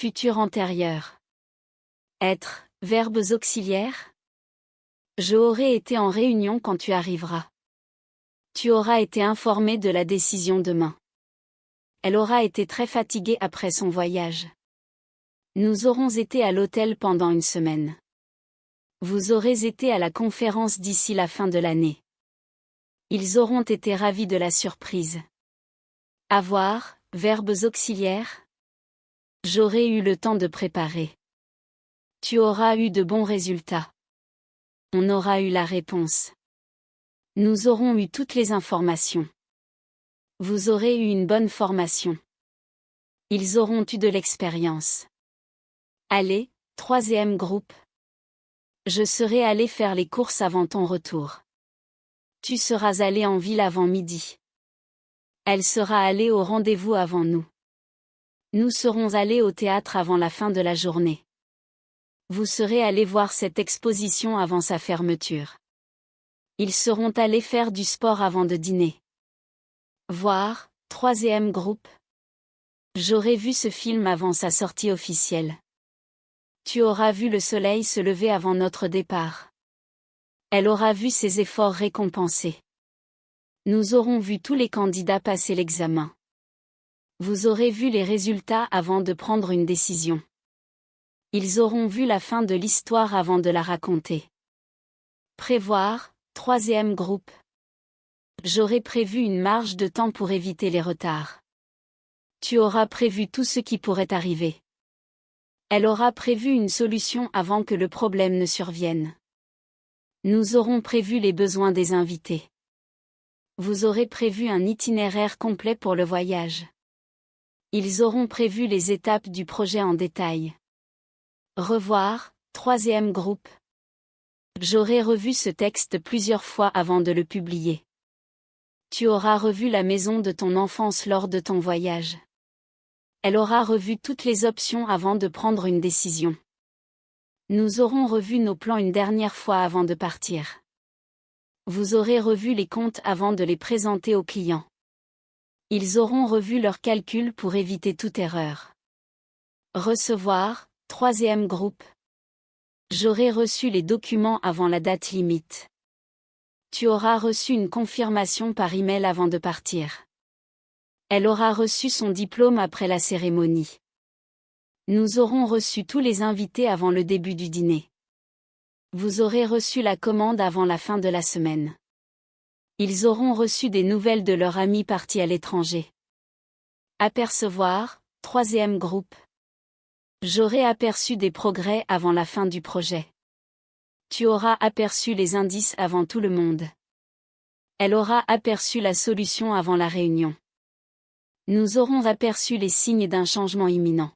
Futur antérieur. Être, verbes auxiliaires. Je aurai été en réunion quand tu arriveras. Tu auras été informé de la décision demain. Elle aura été très fatiguée après son voyage. Nous aurons été à l'hôtel pendant une semaine. Vous aurez été à la conférence d'ici la fin de l'année. Ils auront été ravis de la surprise. Avoir, verbes auxiliaires. J'aurai eu le temps de préparer. Tu auras eu de bons résultats. On aura eu la réponse. Nous aurons eu toutes les informations. Vous aurez eu une bonne formation. Ils auront eu de l'expérience. Allez, troisième groupe. Je serai allé faire les courses avant ton retour. Tu seras allé en ville avant midi. Elle sera allée au rendez-vous avant nous. Nous serons allés au théâtre avant la fin de la journée. Vous serez allés voir cette exposition avant sa fermeture. Ils seront allés faire du sport avant de dîner. Voir, troisième groupe. J'aurai vu ce film avant sa sortie officielle. Tu auras vu le soleil se lever avant notre départ. Elle aura vu ses efforts récompensés. Nous aurons vu tous les candidats passer l'examen. Vous aurez vu les résultats avant de prendre une décision. Ils auront vu la fin de l'histoire avant de la raconter. Prévoir, troisième groupe. J'aurai prévu une marge de temps pour éviter les retards. Tu auras prévu tout ce qui pourrait arriver. Elle aura prévu une solution avant que le problème ne survienne. Nous aurons prévu les besoins des invités. Vous aurez prévu un itinéraire complet pour le voyage. Ils auront prévu les étapes du projet en détail. Revoir, troisième groupe. J'aurai revu ce texte plusieurs fois avant de le publier. Tu auras revu la maison de ton enfance lors de ton voyage. Elle aura revu toutes les options avant de prendre une décision. Nous aurons revu nos plans une dernière fois avant de partir. Vous aurez revu les comptes avant de les présenter aux clients. Ils auront revu leurs calculs pour éviter toute erreur. Recevoir, troisième groupe. J'aurai reçu les documents avant la date limite. Tu auras reçu une confirmation par email avant de partir. Elle aura reçu son diplôme après la cérémonie. Nous aurons reçu tous les invités avant le début du dîner. Vous aurez reçu la commande avant la fin de la semaine. Ils auront reçu des nouvelles de leur ami parti à l'étranger. Apercevoir, troisième groupe. J'aurai aperçu des progrès avant la fin du projet. Tu auras aperçu les indices avant tout le monde. Elle aura aperçu la solution avant la réunion. Nous aurons aperçu les signes d'un changement imminent.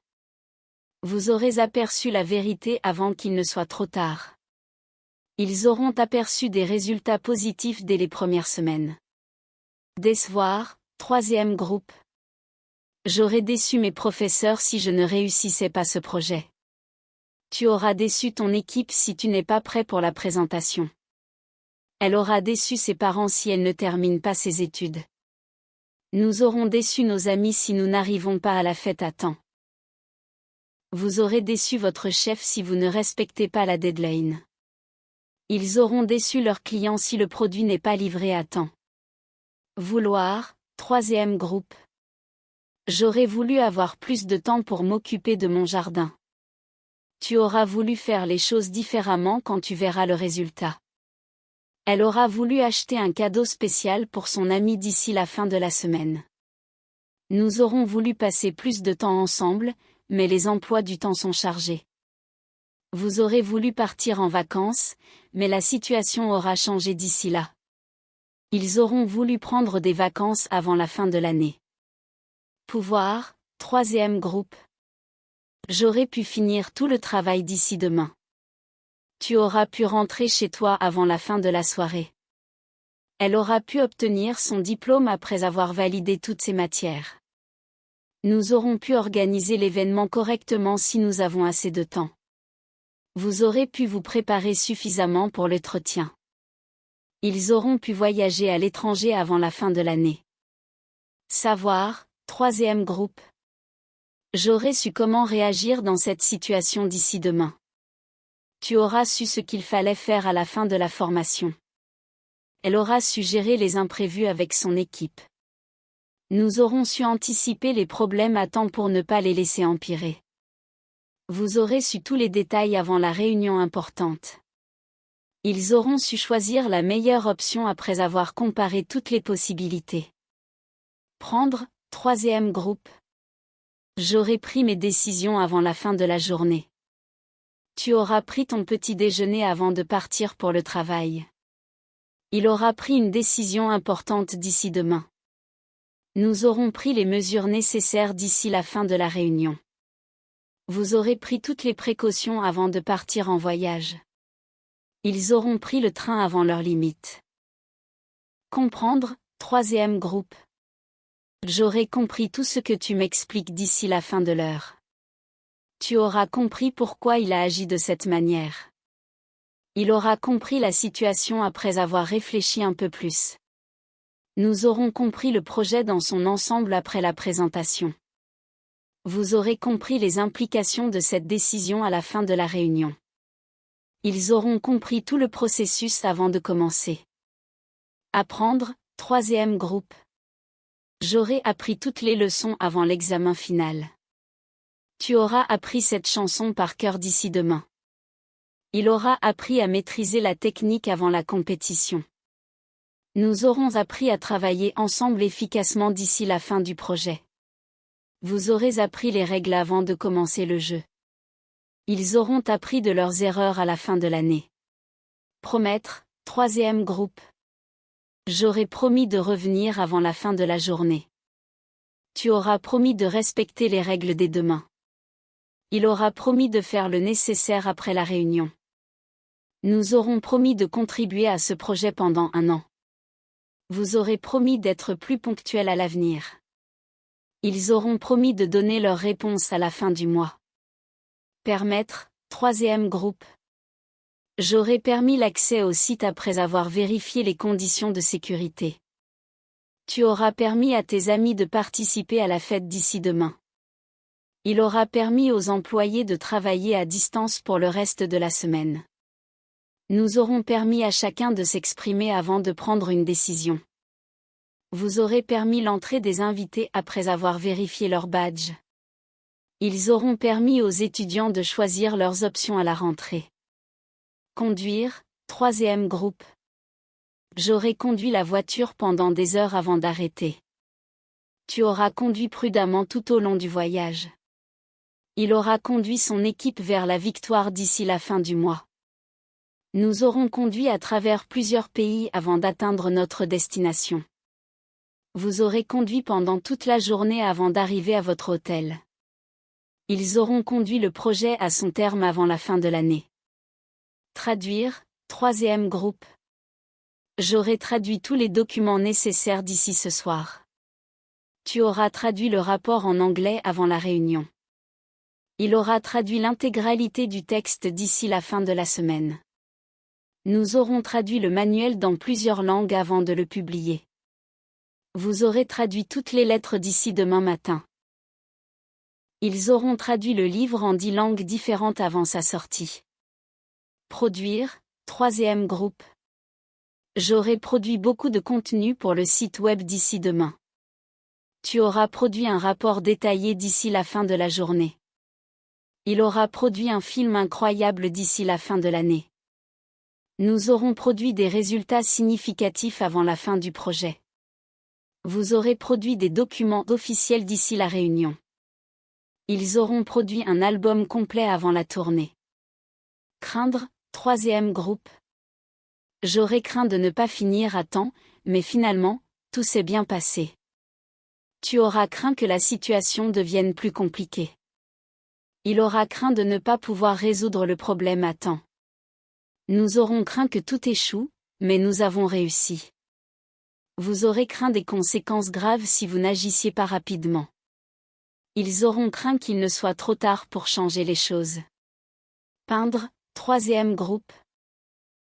Vous aurez aperçu la vérité avant qu'il ne soit trop tard. Ils auront aperçu des résultats positifs dès les premières semaines. Décevoir, troisième groupe. J'aurais déçu mes professeurs si je ne réussissais pas ce projet. Tu auras déçu ton équipe si tu n'es pas prêt pour la présentation. Elle aura déçu ses parents si elle ne termine pas ses études. Nous aurons déçu nos amis si nous n'arrivons pas à la fête à temps. Vous aurez déçu votre chef si vous ne respectez pas la deadline. Ils auront déçu leurs clients si le produit n'est pas livré à temps. Vouloir, troisième groupe. J'aurais voulu avoir plus de temps pour m'occuper de mon jardin. Tu auras voulu faire les choses différemment quand tu verras le résultat. Elle aura voulu acheter un cadeau spécial pour son ami d'ici la fin de la semaine. Nous aurons voulu passer plus de temps ensemble, mais les emplois du temps sont chargés. Vous aurez voulu partir en vacances, mais la situation aura changé d'ici là. Ils auront voulu prendre des vacances avant la fin de l'année. Pouvoir, troisième groupe. J'aurais pu finir tout le travail d'ici demain. Tu auras pu rentrer chez toi avant la fin de la soirée. Elle aura pu obtenir son diplôme après avoir validé toutes ses matières. Nous aurons pu organiser l'événement correctement si nous avons assez de temps. Vous aurez pu vous préparer suffisamment pour l'entretien. Ils auront pu voyager à l'étranger avant la fin de l'année. Savoir, troisième groupe. J'aurais su comment réagir dans cette situation d'ici demain. Tu auras su ce qu'il fallait faire à la fin de la formation. Elle aura su gérer les imprévus avec son équipe. Nous aurons su anticiper les problèmes à temps pour ne pas les laisser empirer. Vous aurez su tous les détails avant la réunion importante. Ils auront su choisir la meilleure option après avoir comparé toutes les possibilités. Prendre, troisième groupe. J'aurai pris mes décisions avant la fin de la journée. Tu auras pris ton petit déjeuner avant de partir pour le travail. Il aura pris une décision importante d'ici demain. Nous aurons pris les mesures nécessaires d'ici la fin de la réunion. Vous aurez pris toutes les précautions avant de partir en voyage. Ils auront pris le train avant leur limite. Comprendre, troisième groupe. J'aurai compris tout ce que tu m'expliques d'ici la fin de l'heure. Tu auras compris pourquoi il a agi de cette manière. Il aura compris la situation après avoir réfléchi un peu plus. Nous aurons compris le projet dans son ensemble après la présentation. Vous aurez compris les implications de cette décision à la fin de la réunion. Ils auront compris tout le processus avant de commencer. Apprendre, troisième groupe. J'aurai appris toutes les leçons avant l'examen final. Tu auras appris cette chanson par cœur d'ici demain. Il aura appris à maîtriser la technique avant la compétition. Nous aurons appris à travailler ensemble efficacement d'ici la fin du projet. Vous aurez appris les règles avant de commencer le jeu. Ils auront appris de leurs erreurs à la fin de l'année. Promettre, troisième groupe. J'aurai promis de revenir avant la fin de la journée. Tu auras promis de respecter les règles dès demain. Il aura promis de faire le nécessaire après la réunion. Nous aurons promis de contribuer à ce projet pendant 1 an. Vous aurez promis d'être plus ponctuel à l'avenir. Ils auront promis de donner leur réponse à la fin du mois. Permettre, troisième groupe. J'aurai permis l'accès au site après avoir vérifié les conditions de sécurité. Tu auras permis à tes amis de participer à la fête d'ici demain. Il aura permis aux employés de travailler à distance pour le reste de la semaine. Nous aurons permis à chacun de s'exprimer avant de prendre une décision. Vous aurez permis l'entrée des invités après avoir vérifié leur badge. Ils auront permis aux étudiants de choisir leurs options à la rentrée. Conduire, troisième groupe. J'aurai conduit la voiture pendant des heures avant d'arrêter. Tu auras conduit prudemment tout au long du voyage. Il aura conduit son équipe vers la victoire d'ici la fin du mois. Nous aurons conduit à travers plusieurs pays avant d'atteindre notre destination. Vous aurez conduit pendant toute la journée avant d'arriver à votre hôtel. Ils auront conduit le projet à son terme avant la fin de l'année. Traduire, troisième groupe. J'aurai traduit tous les documents nécessaires d'ici ce soir. Tu auras traduit le rapport en anglais avant la réunion. Il aura traduit l'intégralité du texte d'ici la fin de la semaine. Nous aurons traduit le manuel dans plusieurs langues avant de le publier. Vous aurez traduit toutes les lettres d'ici demain matin. Ils auront traduit le livre en 10 langues différentes avant sa sortie. Produire, troisième groupe. J'aurai produit beaucoup de contenu pour le site web d'ici demain. Tu auras produit un rapport détaillé d'ici la fin de la journée. Il aura produit un film incroyable d'ici la fin de l'année. Nous aurons produit des résultats significatifs avant la fin du projet. Vous aurez produit des documents officiels d'ici la réunion. Ils auront produit un album complet avant la tournée. Craindre, troisième groupe. J'aurais craint de ne pas finir à temps, mais finalement, tout s'est bien passé. Tu auras craint que la situation devienne plus compliquée. Il aura craint de ne pas pouvoir résoudre le problème à temps. Nous aurons craint que tout échoue, mais nous avons réussi. Vous aurez craint des conséquences graves si vous n'agissiez pas rapidement. Ils auront craint qu'il ne soit trop tard pour changer les choses. Peindre, troisième groupe.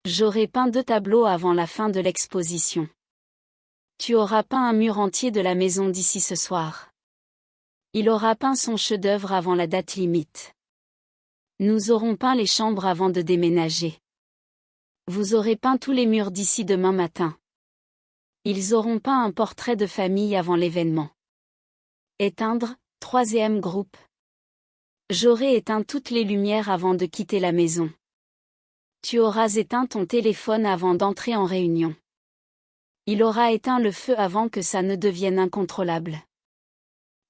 J'aurai peint 2 tableaux avant la fin de l'exposition. Tu auras peint un mur entier de la maison d'ici ce soir. Il aura peint son chef-d'œuvre avant la date limite. Nous aurons peint les chambres avant de déménager. Vous aurez peint tous les murs d'ici demain matin. Ils auront peint un portrait de famille avant l'événement. Éteindre, troisième groupe. J'aurai éteint toutes les lumières avant de quitter la maison. Tu auras éteint ton téléphone avant d'entrer en réunion. Il aura éteint le feu avant que ça ne devienne incontrôlable.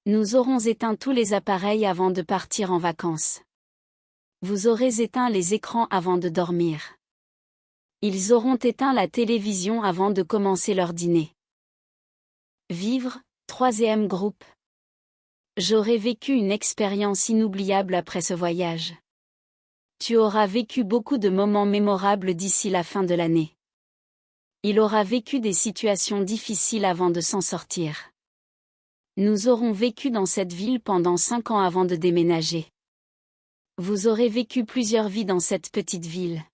Nous aurons éteint tous les appareils avant de partir en vacances. Vous aurez éteint les écrans avant de dormir. Ils auront éteint la télévision avant de commencer leur dîner. Vivre, troisième groupe. J'aurai vécu une expérience inoubliable après ce voyage. Tu auras vécu beaucoup de moments mémorables d'ici la fin de l'année. Il aura vécu des situations difficiles avant de s'en sortir. Nous aurons vécu dans cette ville pendant 5 ans avant de déménager. Vous aurez vécu plusieurs vies dans cette petite ville.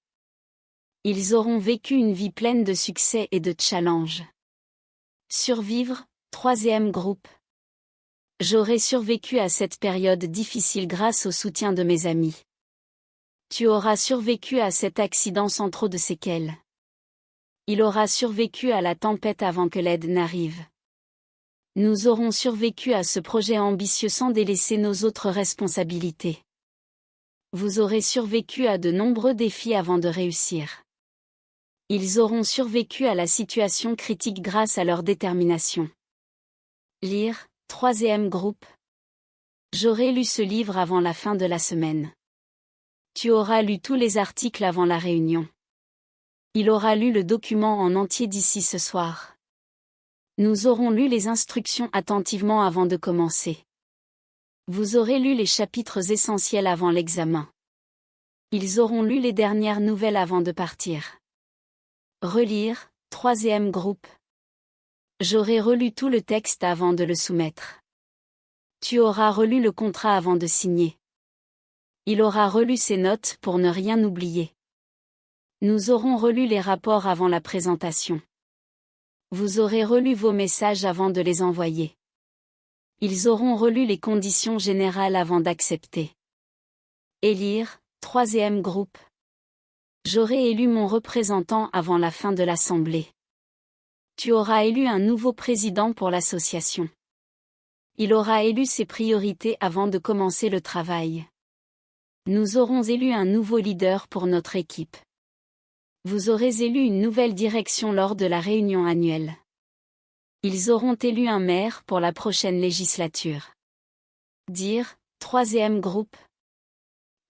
Ils auront vécu une vie pleine de succès et de challenges. Survivre, troisième groupe. J'aurai survécu à cette période difficile grâce au soutien de mes amis. Tu auras survécu à cet accident sans trop de séquelles. Il aura survécu à la tempête avant que l'aide n'arrive. Nous aurons survécu à ce projet ambitieux sans délaisser nos autres responsabilités. Vous aurez survécu à de nombreux défis avant de réussir. Ils auront survécu à la situation critique grâce à leur détermination. Lire, troisième groupe. J'aurai lu ce livre avant la fin de la semaine. Tu auras lu tous les articles avant la réunion. Il aura lu le document en entier d'ici ce soir. Nous aurons lu les instructions attentivement avant de commencer. Vous aurez lu les chapitres essentiels avant l'examen. Ils auront lu les dernières nouvelles avant de partir. Relire, troisième groupe. J'aurai relu tout le texte avant de le soumettre. Tu auras relu le contrat avant de signer. Il aura relu ses notes pour ne rien oublier. Nous aurons relu les rapports avant la présentation. Vous aurez relu vos messages avant de les envoyer. Ils auront relu les conditions générales avant d'accepter. Élire, troisième groupe. J'aurai élu mon représentant avant la fin de l'assemblée. Tu auras élu un nouveau président pour l'association. Il aura élu ses priorités avant de commencer le travail. Nous aurons élu un nouveau leader pour notre équipe. Vous aurez élu une nouvelle direction lors de la réunion annuelle. Ils auront élu un maire pour la prochaine législature. Dire, troisième groupe.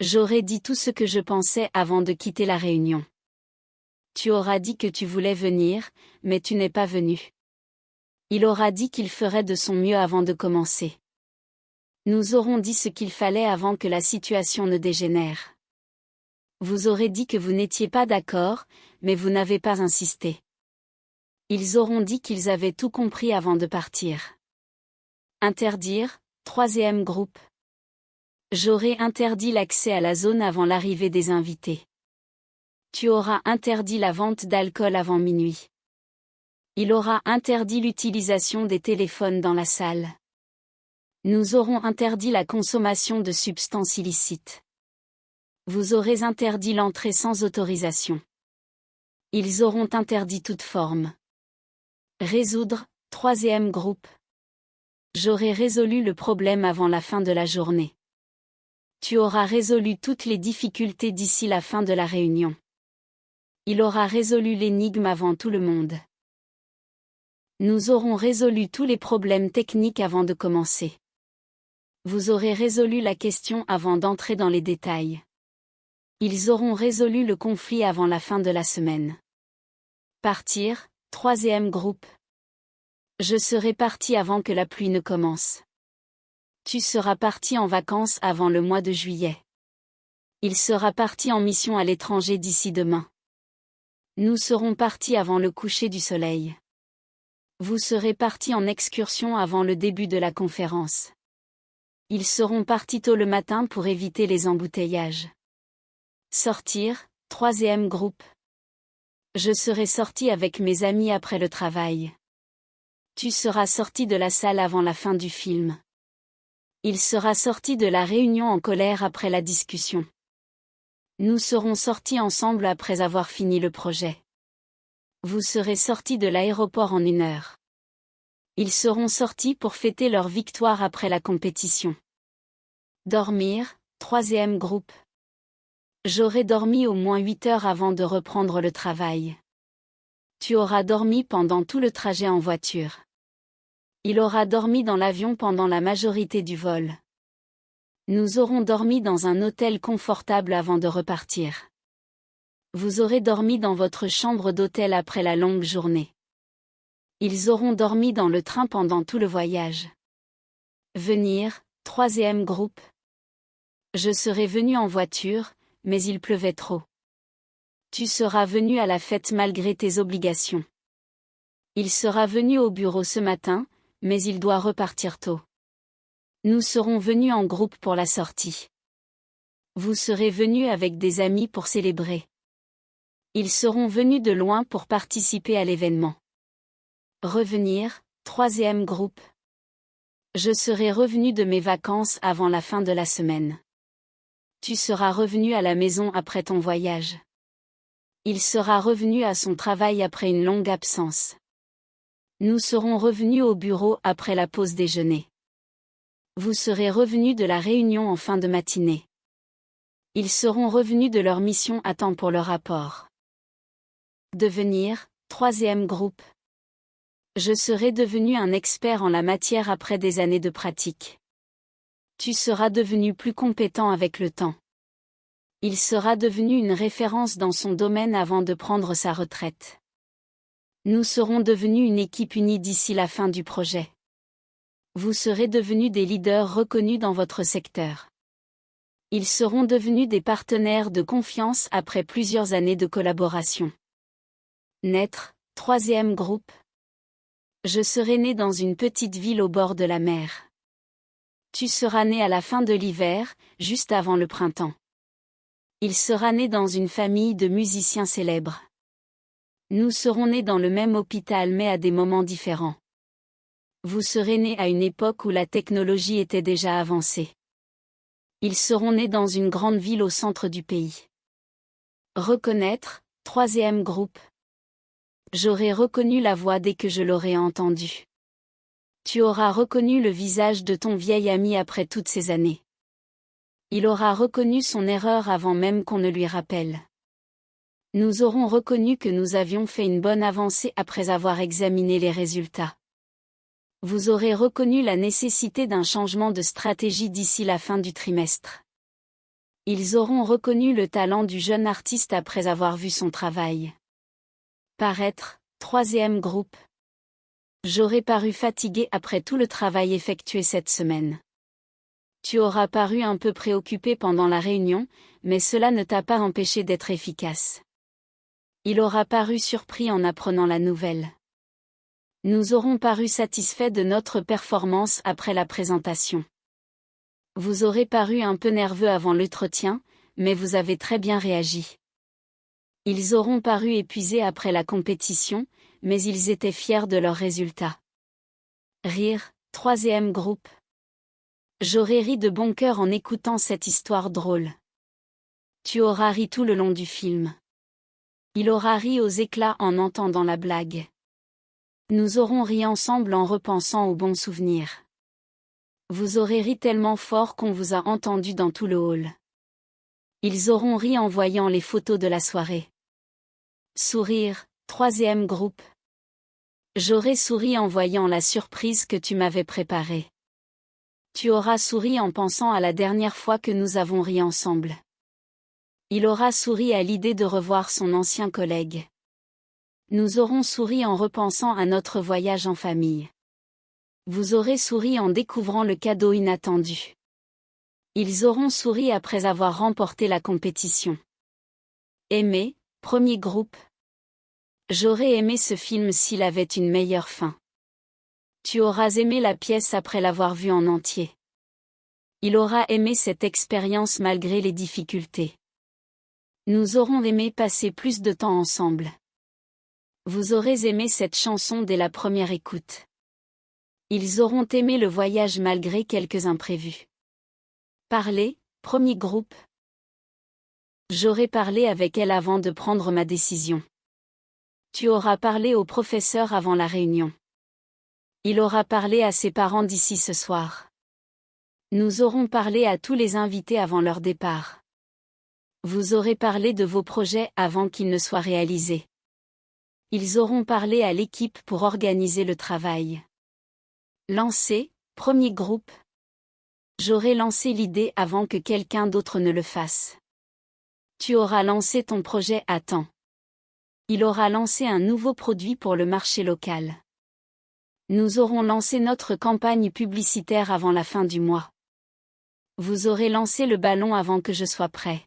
J'aurai dit tout ce que je pensais avant de quitter la réunion. Tu auras dit que tu voulais venir, mais tu n'es pas venu. Il aura dit qu'il ferait de son mieux avant de commencer. Nous aurons dit ce qu'il fallait avant que la situation ne dégénère. Vous aurez dit que vous n'étiez pas d'accord, mais vous n'avez pas insisté. Ils auront dit qu'ils avaient tout compris avant de partir. Interdire, troisième groupe. J'aurai interdit l'accès à la zone avant l'arrivée des invités. Tu auras interdit la vente d'alcool avant minuit. Il aura interdit l'utilisation des téléphones dans la salle. Nous aurons interdit la consommation de substances illicites. Vous aurez interdit l'entrée sans autorisation. Ils auront interdit toute forme. Résoudre, troisième groupe. J'aurai résolu le problème avant la fin de la journée. Tu auras résolu toutes les difficultés d'ici la fin de la réunion. Il aura résolu l'énigme avant tout le monde. Nous aurons résolu tous les problèmes techniques avant de commencer. Vous aurez résolu la question avant d'entrer dans les détails. Ils auront résolu le conflit avant la fin de la semaine. Partir, troisième groupe. Je serai parti avant que la pluie ne commence. Tu seras parti en vacances avant le mois de juillet. Il sera parti en mission à l'étranger d'ici demain. Nous serons partis avant le coucher du soleil. Vous serez partis en excursion avant le début de la conférence. Ils seront partis tôt le matin pour éviter les embouteillages. Sortir, troisième groupe. Je serai sorti avec mes amis après le travail. Tu seras sorti de la salle avant la fin du film. Il sera sorti de la réunion en colère après la discussion. Nous serons sortis ensemble après avoir fini le projet. Vous serez sortis de l'aéroport en 1 heure. Ils seront sortis pour fêter leur victoire après la compétition. Dormir, 3e groupe. J'aurai dormi au moins 8 heures avant de reprendre le travail. Tu auras dormi pendant tout le trajet en voiture. Il aura dormi dans l'avion pendant la majorité du vol. Nous aurons dormi dans un hôtel confortable avant de repartir. Vous aurez dormi dans votre chambre d'hôtel après la longue journée. Ils auront dormi dans le train pendant tout le voyage. Venir, 3e groupe. Je serai venu en voiture, mais il pleuvait trop. Tu seras venu à la fête malgré tes obligations. Il sera venu au bureau ce matin, mais il doit repartir tôt. Nous serons venus en groupe pour la sortie. Vous serez venus avec des amis pour célébrer. Ils seront venus de loin pour participer à l'événement. Revenir, 3e groupe. Je serai revenu de mes vacances avant la fin de la semaine. Tu seras revenu à la maison après ton voyage. Il sera revenu à son travail après une longue absence. Nous serons revenus au bureau après la pause déjeuner. Vous serez revenus de la réunion en fin de matinée. Ils seront revenus de leur mission à temps pour le rapport. Devenir, 3e groupe. Je serai devenu un expert en la matière après des années de pratique. Tu seras devenu plus compétent avec le temps. Il sera devenu une référence dans son domaine avant de prendre sa retraite. Nous serons devenus une équipe unie d'ici la fin du projet. Vous serez devenus des leaders reconnus dans votre secteur. Ils seront devenus des partenaires de confiance après plusieurs années de collaboration. Naître, 3e groupe. Je serai né dans une petite ville au bord de la mer. Tu seras né à la fin de l'hiver, juste avant le printemps. Il sera né dans une famille de musiciens célèbres. Nous serons nés dans le même hôpital mais à des moments différents. Vous serez nés à une époque où la technologie était déjà avancée. Ils seront nés dans une grande ville au centre du pays. Reconnaître, 3e groupe. J'aurai reconnu la voix dès que je l'aurai entendue. Tu auras reconnu le visage de ton vieil ami après toutes ces années. Il aura reconnu son erreur avant même qu'on ne lui rappelle. Nous aurons reconnu que nous avions fait une bonne avancée après avoir examiné les résultats. Vous aurez reconnu la nécessité d'un changement de stratégie d'ici la fin du trimestre. Ils auront reconnu le talent du jeune artiste après avoir vu son travail. Paraître, 3e groupe. J'aurai paru fatigué après tout le travail effectué cette semaine. Tu auras paru un peu préoccupé pendant la réunion, mais cela ne t'a pas empêché d'être efficace. Il aura paru surpris en apprenant la nouvelle. Nous aurons paru satisfaits de notre performance après la présentation. Vous aurez paru un peu nerveux avant l'entretien, mais vous avez très bien réagi. Ils auront paru épuisés après la compétition, mais ils étaient fiers de leurs résultats. Rire, 3e groupe. J'aurais ri de bon cœur en écoutant cette histoire drôle. Tu auras ri tout le long du film. Il aura ri aux éclats en entendant la blague. Nous aurons ri ensemble en repensant aux bons souvenirs. Vous aurez ri tellement fort qu'on vous a entendu dans tout le hall. Ils auront ri en voyant les photos de la soirée. Sourire, 3e groupe. J'aurai souri en voyant la surprise que tu m'avais préparée. Tu auras souri en pensant à la dernière fois que nous avons ri ensemble. Il aura souri à l'idée de revoir son ancien collègue. Nous aurons souri en repensant à notre voyage en famille. Vous aurez souri en découvrant le cadeau inattendu. Ils auront souri après avoir remporté la compétition. Aimer, 1er groupe. J'aurais aimé ce film s'il avait une meilleure fin. Tu auras aimé la pièce après l'avoir vue en entier. Il aura aimé cette expérience malgré les difficultés. Nous aurons aimé passer plus de temps ensemble. Vous aurez aimé cette chanson dès la première écoute. Ils auront aimé le voyage malgré quelques imprévus. Parler, premier groupe. J'aurais parlé avec elle avant de prendre ma décision. Tu auras parlé au professeur avant la réunion. Il aura parlé à ses parents d'ici ce soir. Nous aurons parlé à tous les invités avant leur départ. Vous aurez parlé de vos projets avant qu'ils ne soient réalisés. Ils auront parlé à l'équipe pour organiser le travail. Lancer, premier groupe. J'aurai lancé l'idée avant que quelqu'un d'autre ne le fasse. Tu auras lancé ton projet à temps. Il aura lancé un nouveau produit pour le marché local. Nous aurons lancé notre campagne publicitaire avant la fin du mois. Vous aurez lancé le ballon avant que je sois prêt.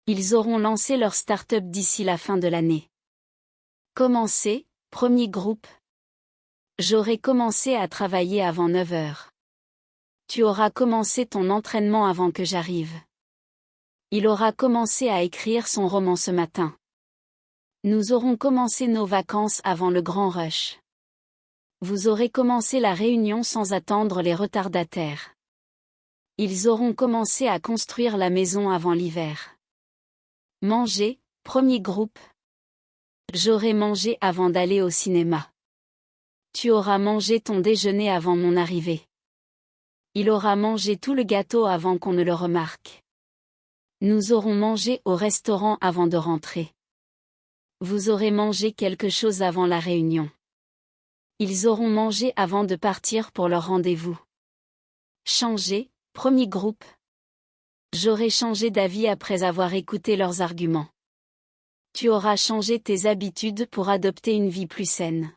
Ils auront lancé leur start-up d'ici la fin de l'année. Commencer, premier groupe. J'aurai commencé à travailler avant 9 heures. Tu auras commencé ton entraînement avant que j'arrive. Il aura commencé à écrire son roman ce matin. Nous aurons commencé nos vacances avant le grand rush. Vous aurez commencé la réunion sans attendre les retardataires. Ils auront commencé à construire la maison avant l'hiver. Manger, premier groupe. J'aurai mangé avant d'aller au cinéma. Tu auras mangé ton déjeuner avant mon arrivée. Il aura mangé tout le gâteau avant qu'on ne le remarque. Nous aurons mangé au restaurant avant de rentrer. Vous aurez mangé quelque chose avant la réunion. Ils auront mangé avant de partir pour leur rendez-vous. Changer, premier groupe. J'aurai changé d'avis après avoir écouté leurs arguments. Tu auras changé tes habitudes pour adopter une vie plus saine.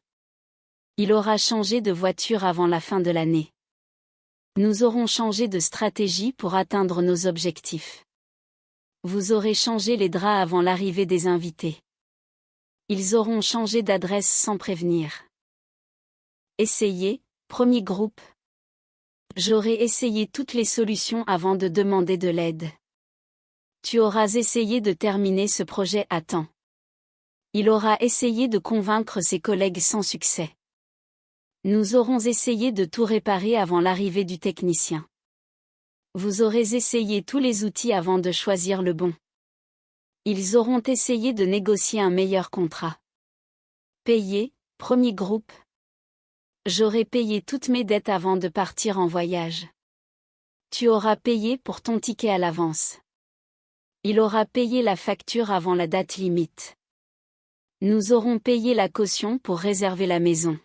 Il aura changé de voiture avant la fin de l'année. Nous aurons changé de stratégie pour atteindre nos objectifs. Vous aurez changé les draps avant l'arrivée des invités. Ils auront changé d'adresse sans prévenir. Essayez, premier groupe. J'aurai essayé toutes les solutions avant de demander de l'aide. Tu auras essayé de terminer ce projet à temps. Il aura essayé de convaincre ses collègues sans succès. Nous aurons essayé de tout réparer avant l'arrivée du technicien. Vous aurez essayé tous les outils avant de choisir le bon. Ils auront essayé de négocier un meilleur contrat. Payer, premier groupe. J'aurai payé toutes mes dettes avant de partir en voyage. Tu auras payé pour ton ticket à l'avance. Il aura payé la facture avant la date limite. Nous aurons payé la caution pour réserver la maison.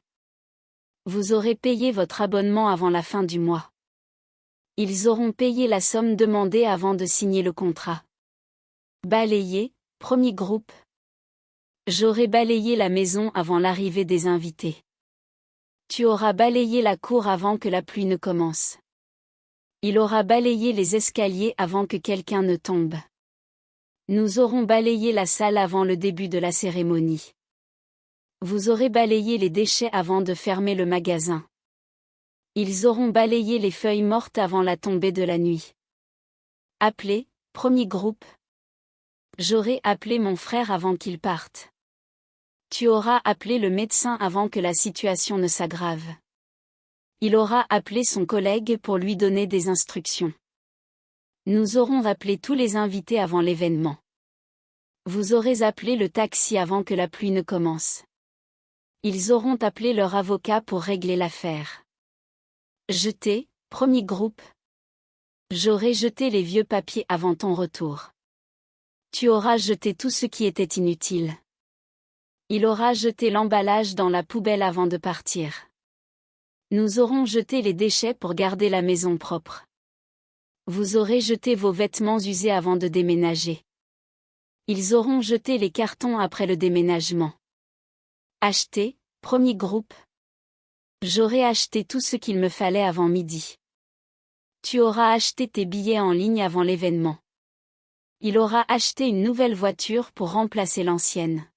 Vous aurez payé votre abonnement avant la fin du mois. Ils auront payé la somme demandée avant de signer le contrat. Balayer, premier groupe. J'aurai balayé la maison avant l'arrivée des invités. Tu auras balayé la cour avant que la pluie ne commence. Il aura balayé les escaliers avant que quelqu'un ne tombe. Nous aurons balayé la salle avant le début de la cérémonie. Vous aurez balayé les déchets avant de fermer le magasin. Ils auront balayé les feuilles mortes avant la tombée de la nuit. Appeler, premier groupe. J'aurai appelé mon frère avant qu'il parte. Tu auras appelé le médecin avant que la situation ne s'aggrave. Il aura appelé son collègue pour lui donner des instructions. Nous aurons appelé tous les invités avant l'événement. Vous aurez appelé le taxi avant que la pluie ne commence. Ils auront appelé leur avocat pour régler l'affaire. Jeter, premier groupe. J'aurai jeté les vieux papiers avant ton retour. Tu auras jeté tout ce qui était inutile. Il aura jeté l'emballage dans la poubelle avant de partir. Nous aurons jeté les déchets pour garder la maison propre. Vous aurez jeté vos vêtements usés avant de déménager. Ils auront jeté les cartons après le déménagement. Acheter, premier groupe. J'aurai acheté tout ce qu'il me fallait avant midi. Tu auras acheté tes billets en ligne avant l'événement. Il aura acheté une nouvelle voiture pour remplacer l'ancienne.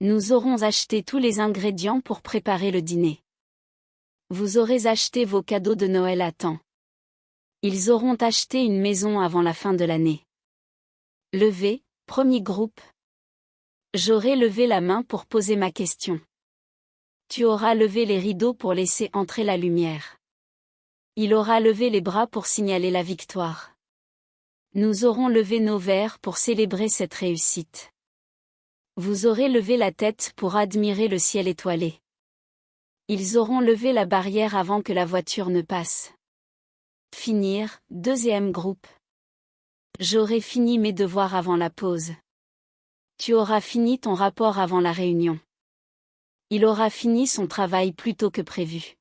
Nous aurons acheté tous les ingrédients pour préparer le dîner. Vous aurez acheté vos cadeaux de Noël à temps. Ils auront acheté une maison avant la fin de l'année. Lever, premier groupe. J'aurai levé la main pour poser ma question. Tu auras levé les rideaux pour laisser entrer la lumière. Il aura levé les bras pour signaler la victoire. Nous aurons levé nos verres pour célébrer cette réussite. Vous aurez levé la tête pour admirer le ciel étoilé. Ils auront levé la barrière avant que la voiture ne passe. Finir, deuxième groupe. J'aurai fini mes devoirs avant la pause. Tu auras fini ton rapport avant la réunion. Il aura fini son travail plus tôt que prévu.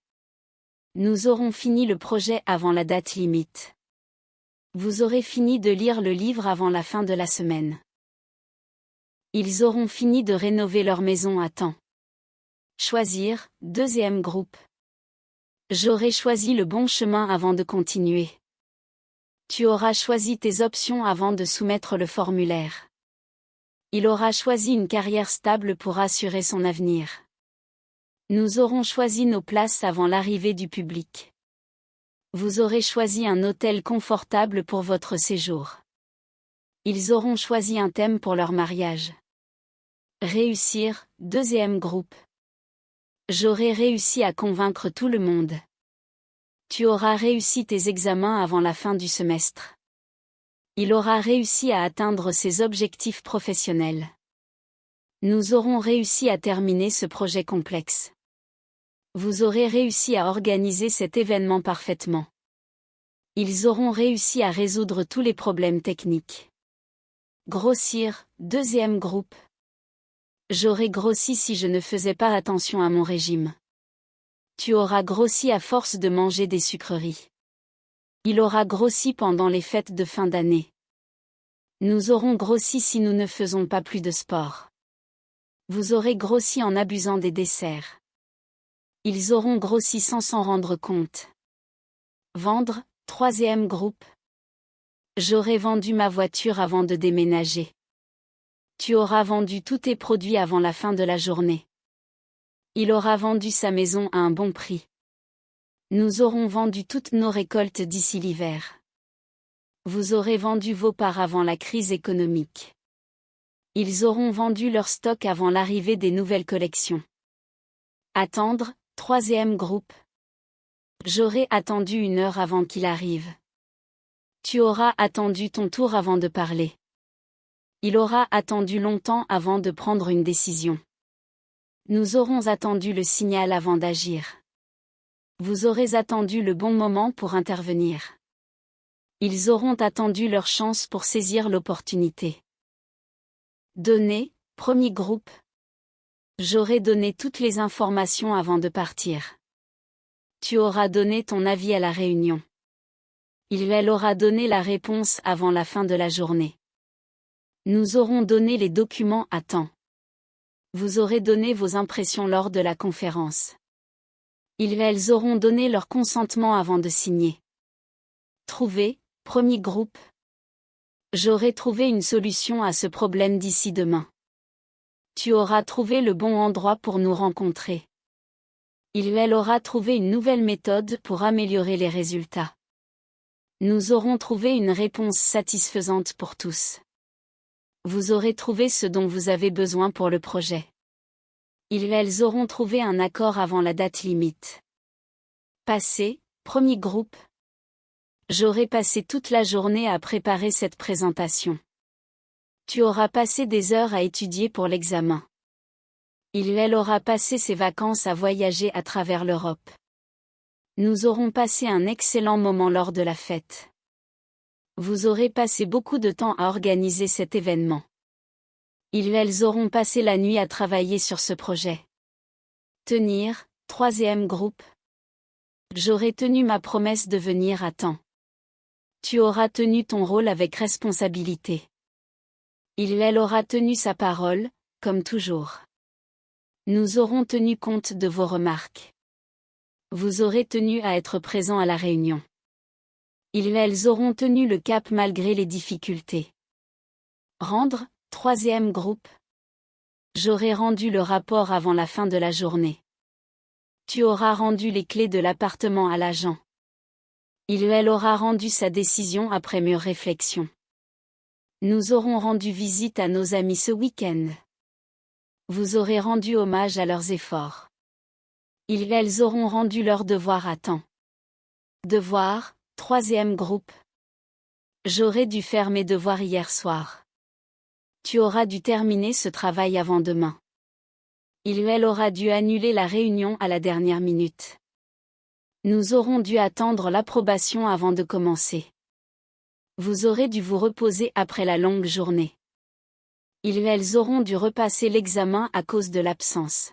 Nous aurons fini le projet avant la date limite. Vous aurez fini de lire le livre avant la fin de la semaine. Ils auront fini de rénover leur maison à temps. Choisir, deuxième groupe. J'aurai choisi le bon chemin avant de continuer. Tu auras choisi tes options avant de soumettre le formulaire. Il aura choisi une carrière stable pour assurer son avenir. Nous aurons choisi nos places avant l'arrivée du public. Vous aurez choisi un hôtel confortable pour votre séjour. Ils auront choisi un thème pour leur mariage. Réussir, deuxième groupe. J'aurai réussi à convaincre tout le monde. Tu auras réussi tes examens avant la fin du semestre. Il aura réussi à atteindre ses objectifs professionnels. Nous aurons réussi à terminer ce projet complexe. Vous aurez réussi à organiser cet événement parfaitement. Ils auront réussi à résoudre tous les problèmes techniques. Grossir, deuxième groupe. J'aurais grossi si je ne faisais pas attention à mon régime. Tu auras grossi à force de manger des sucreries. Il aura grossi pendant les fêtes de fin d'année. Nous aurons grossi si nous ne faisons pas plus de sport. Vous aurez grossi en abusant des desserts. Ils auront grossi sans s'en rendre compte. Vendre, troisième groupe. J'aurai vendu ma voiture avant de déménager. Tu auras vendu tous tes produits avant la fin de la journée. Il aura vendu sa maison à un bon prix. Nous aurons vendu toutes nos récoltes d'ici l'hiver. Vous aurez vendu vos parts avant la crise économique. Ils auront vendu leur stock avant l'arrivée des nouvelles collections. Attendre, troisième groupe. J'aurai attendu 1 heure avant qu'il arrive. Tu auras attendu ton tour avant de parler. Il aura attendu longtemps avant de prendre une décision. Nous aurons attendu le signal avant d'agir. Vous aurez attendu le bon moment pour intervenir. Ils auront attendu leur chance pour saisir l'opportunité. Donner, premier groupe. J'aurai donné toutes les informations avant de partir. Tu auras donné ton avis à la réunion. Elle aura donné la réponse avant la fin de la journée. Nous aurons donné les documents à temps. Vous aurez donné vos impressions lors de la conférence. Elles auront donné leur consentement avant de signer. Trouver, premier groupe. J'aurai trouvé une solution à ce problème d'ici demain. Tu auras trouvé le bon endroit pour nous rencontrer. Elle aura trouvé une nouvelle méthode pour améliorer les résultats. Nous aurons trouvé une réponse satisfaisante pour tous. Vous aurez trouvé ce dont vous avez besoin pour le projet. Elles auront trouvé un accord avant la date limite. Passé, premier groupe. J'aurai passé toute la journée à préparer cette présentation. Tu auras passé des heures à étudier pour l'examen. Elle aura passé ses vacances à voyager à travers l'Europe. Nous aurons passé un excellent moment lors de la fête. Vous aurez passé beaucoup de temps à organiser cet événement. Elles auront passé la nuit à travailler sur ce projet. Tenir, troisième groupe. J'aurai tenu ma promesse de venir à temps. Tu auras tenu ton rôle avec responsabilité. Elle aura tenu sa parole, comme toujours. Nous aurons tenu compte de vos remarques. Vous aurez tenu à être présent à la réunion. Elles auront tenu le cap malgré les difficultés. Rendre, troisième groupe. J'aurai rendu le rapport avant la fin de la journée. Tu auras rendu les clés de l'appartement à l'agent. Elle aura rendu sa décision après mûre réflexion. Nous aurons rendu visite à nos amis ce week-end. Vous aurez rendu hommage à leurs efforts. Elles auront rendu leur devoir à temps. Devoir, troisième groupe. J'aurais dû faire mes devoirs hier soir. Tu auras dû terminer ce travail avant demain. Elle aura dû annuler la réunion à la dernière minute. Nous aurons dû attendre l'approbation avant de commencer. Vous aurez dû vous reposer après la longue journée. Elles auront dû repasser l'examen à cause de l'absence.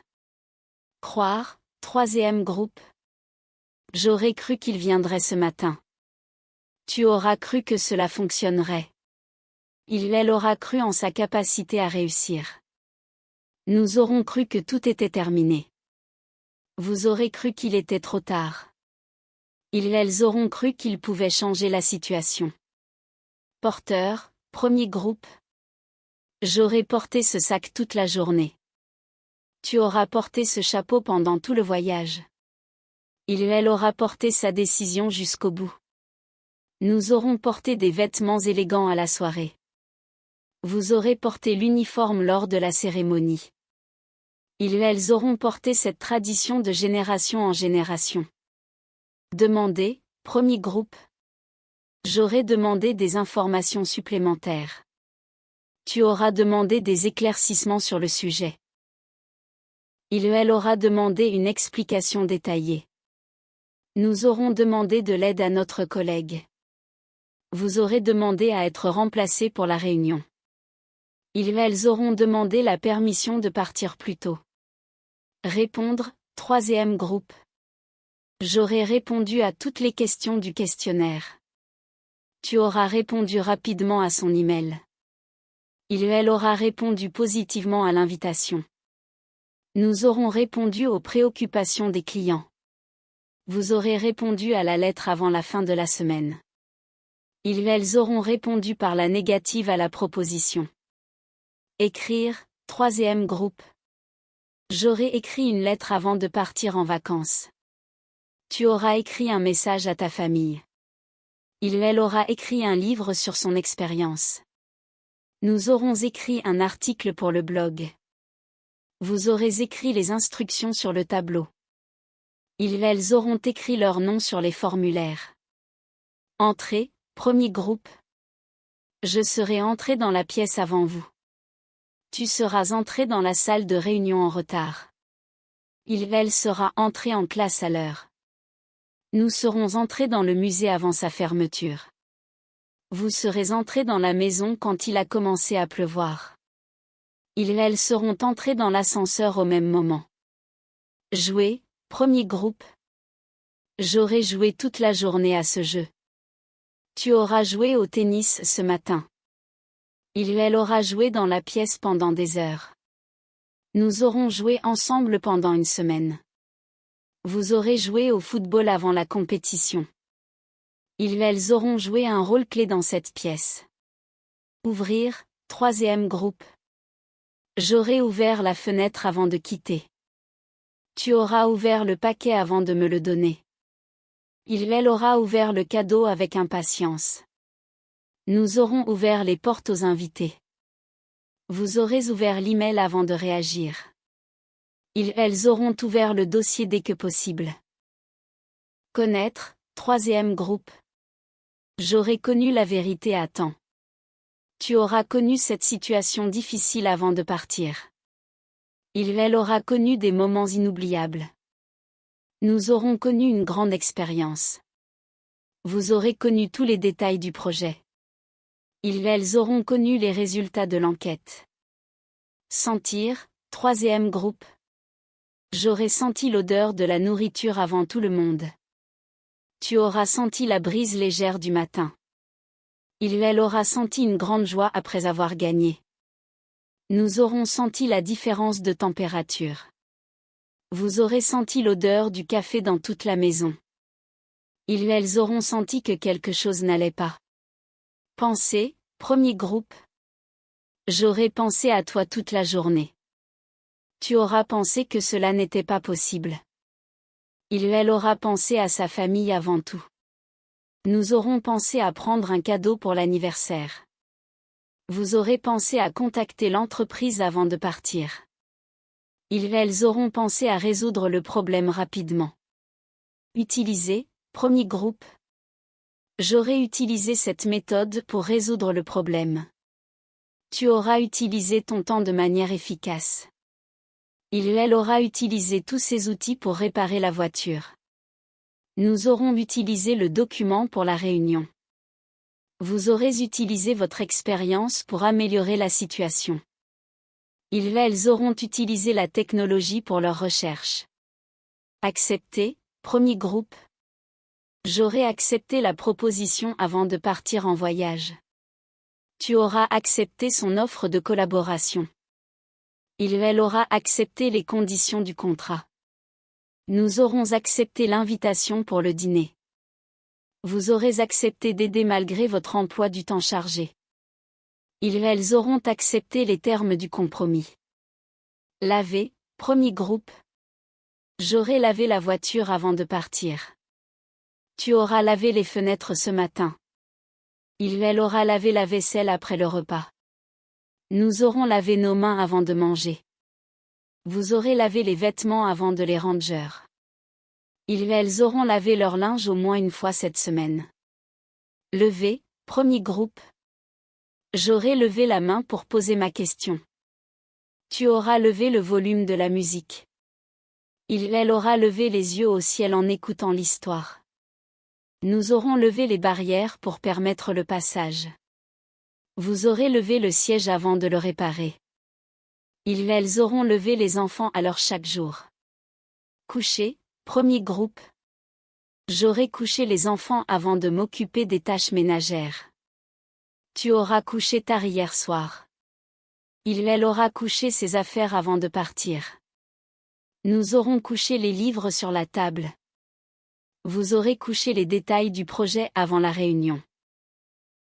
Croire, troisième groupe. J'aurais cru qu'il viendrait ce matin. Tu auras cru que cela fonctionnerait. Elle aura cru en sa capacité à réussir. Nous aurons cru que tout était terminé. Vous aurez cru qu'il était trop tard. Elles auront cru qu'ils pouvaient changer la situation. Porteur, premier groupe. J'aurais porté ce sac toute la journée. Tu auras porté ce chapeau pendant tout le voyage. Elle aura porté sa décision jusqu'au bout. Nous aurons porté des vêtements élégants à la soirée. Vous aurez porté l'uniforme lors de la cérémonie. Elles auront porté cette tradition de génération en génération. Demandez, premier groupe. J'aurais demandé des informations supplémentaires. Tu auras demandé des éclaircissements sur le sujet. Elle aura demandé une explication détaillée. Nous aurons demandé de l'aide à notre collègue. Vous aurez demandé à être remplacé pour la réunion. Elles auront demandé la permission de partir plus tôt. Répondre, troisième groupe. J'aurais répondu à toutes les questions du questionnaire. Tu auras répondu rapidement à son email. Elle aura répondu positivement à l'invitation. Nous aurons répondu aux préoccupations des clients. Vous aurez répondu à la lettre avant la fin de la semaine. Elles auront répondu par la négative à la proposition. Écrire, troisième groupe. J'aurais écrit une lettre avant de partir en vacances. Tu auras écrit un message à ta famille. Elle aura écrit un livre sur son expérience. Nous aurons écrit un article pour le blog. Vous aurez écrit les instructions sur le tableau. Elles auront écrit leur nom sur les formulaires. Entrée, premier groupe. Je serai entré dans la pièce avant vous. Tu seras entré dans la salle de réunion en retard. Elle sera entrée en classe à l'heure. Nous serons entrés dans le musée avant sa fermeture. Vous serez entrés dans la maison quand il a commencé à pleuvoir. Elles seront entrés dans l'ascenseur au même moment. Jouer, premier groupe. J'aurai joué toute la journée à ce jeu. Tu auras joué au tennis ce matin. Elle aura joué dans la pièce pendant des heures. Nous aurons joué ensemble pendant une semaine. Vous aurez joué au football avant la compétition. Elles auront joué un rôle clé dans cette pièce. Ouvrir, troisième groupe. J'aurai ouvert la fenêtre avant de quitter. Tu auras ouvert le paquet avant de me le donner. Elle aura ouvert le cadeau avec impatience. Nous aurons ouvert les portes aux invités. Vous aurez ouvert l'email avant de réagir. Elles auront ouvert le dossier dès que possible. Connaître, troisième groupe. J'aurai connu la vérité à temps. Tu auras connu cette situation difficile avant de partir. Elle aura connu des moments inoubliables. Nous aurons connu une grande expérience. Vous aurez connu tous les détails du projet. Elles auront connu les résultats de l'enquête. Sentir, troisième groupe. J'aurai senti l'odeur de la nourriture avant tout le monde. Tu auras senti la brise légère du matin. Elle aura senti une grande joie après avoir gagné. Nous aurons senti la différence de température. Vous aurez senti l'odeur du café dans toute la maison. Elles auront senti que quelque chose n'allait pas. Penser, premier groupe. J'aurai pensé à toi toute la journée. Tu auras pensé que cela n'était pas possible. Elle aura pensé à sa famille avant tout. Nous aurons pensé à prendre un cadeau pour l'anniversaire. Vous aurez pensé à contacter l'entreprise avant de partir. Elles auront pensé à résoudre le problème rapidement. Utiliser, premier groupe. J'aurai utilisé cette méthode pour résoudre le problème. Tu auras utilisé ton temps de manière efficace. Elle aura utilisé tous ces outils pour réparer la voiture. Nous aurons utilisé le document pour la réunion. Vous aurez utilisé votre expérience pour améliorer la situation. Elles auront utilisé la technologie pour leur recherche. Accepter, premier groupe. J'aurai accepté la proposition avant de partir en voyage. Tu auras accepté son offre de collaboration. Elle aura accepté les conditions du contrat. Nous aurons accepté l'invitation pour le dîner. Vous aurez accepté d'aider malgré votre emploi du temps chargé. Elles auront accepté les termes du compromis. Laver, premier groupe. J'aurai lavé la voiture avant de partir. Tu auras lavé les fenêtres ce matin. Elle aura lavé la vaisselle après le repas. Nous aurons lavé nos mains avant de manger. Vous aurez lavé les vêtements avant de les ranger. Elles auront lavé leur linge au moins une fois cette semaine. Lever, premier groupe. J'aurai levé la main pour poser ma question. Tu auras levé le volume de la musique. Elle aura levé les yeux au ciel en écoutant l'histoire. Nous aurons levé les barrières pour permettre le passage. Vous aurez levé le siège avant de le réparer. Elles auront levé les enfants à l'heure chaque jour. Coucher, premier groupe. J'aurai couché les enfants avant de m'occuper des tâches ménagères. Tu auras couché tard hier soir. Elle aura couché ses affaires avant de partir. Nous aurons couché les livres sur la table. Vous aurez couché les détails du projet avant la réunion.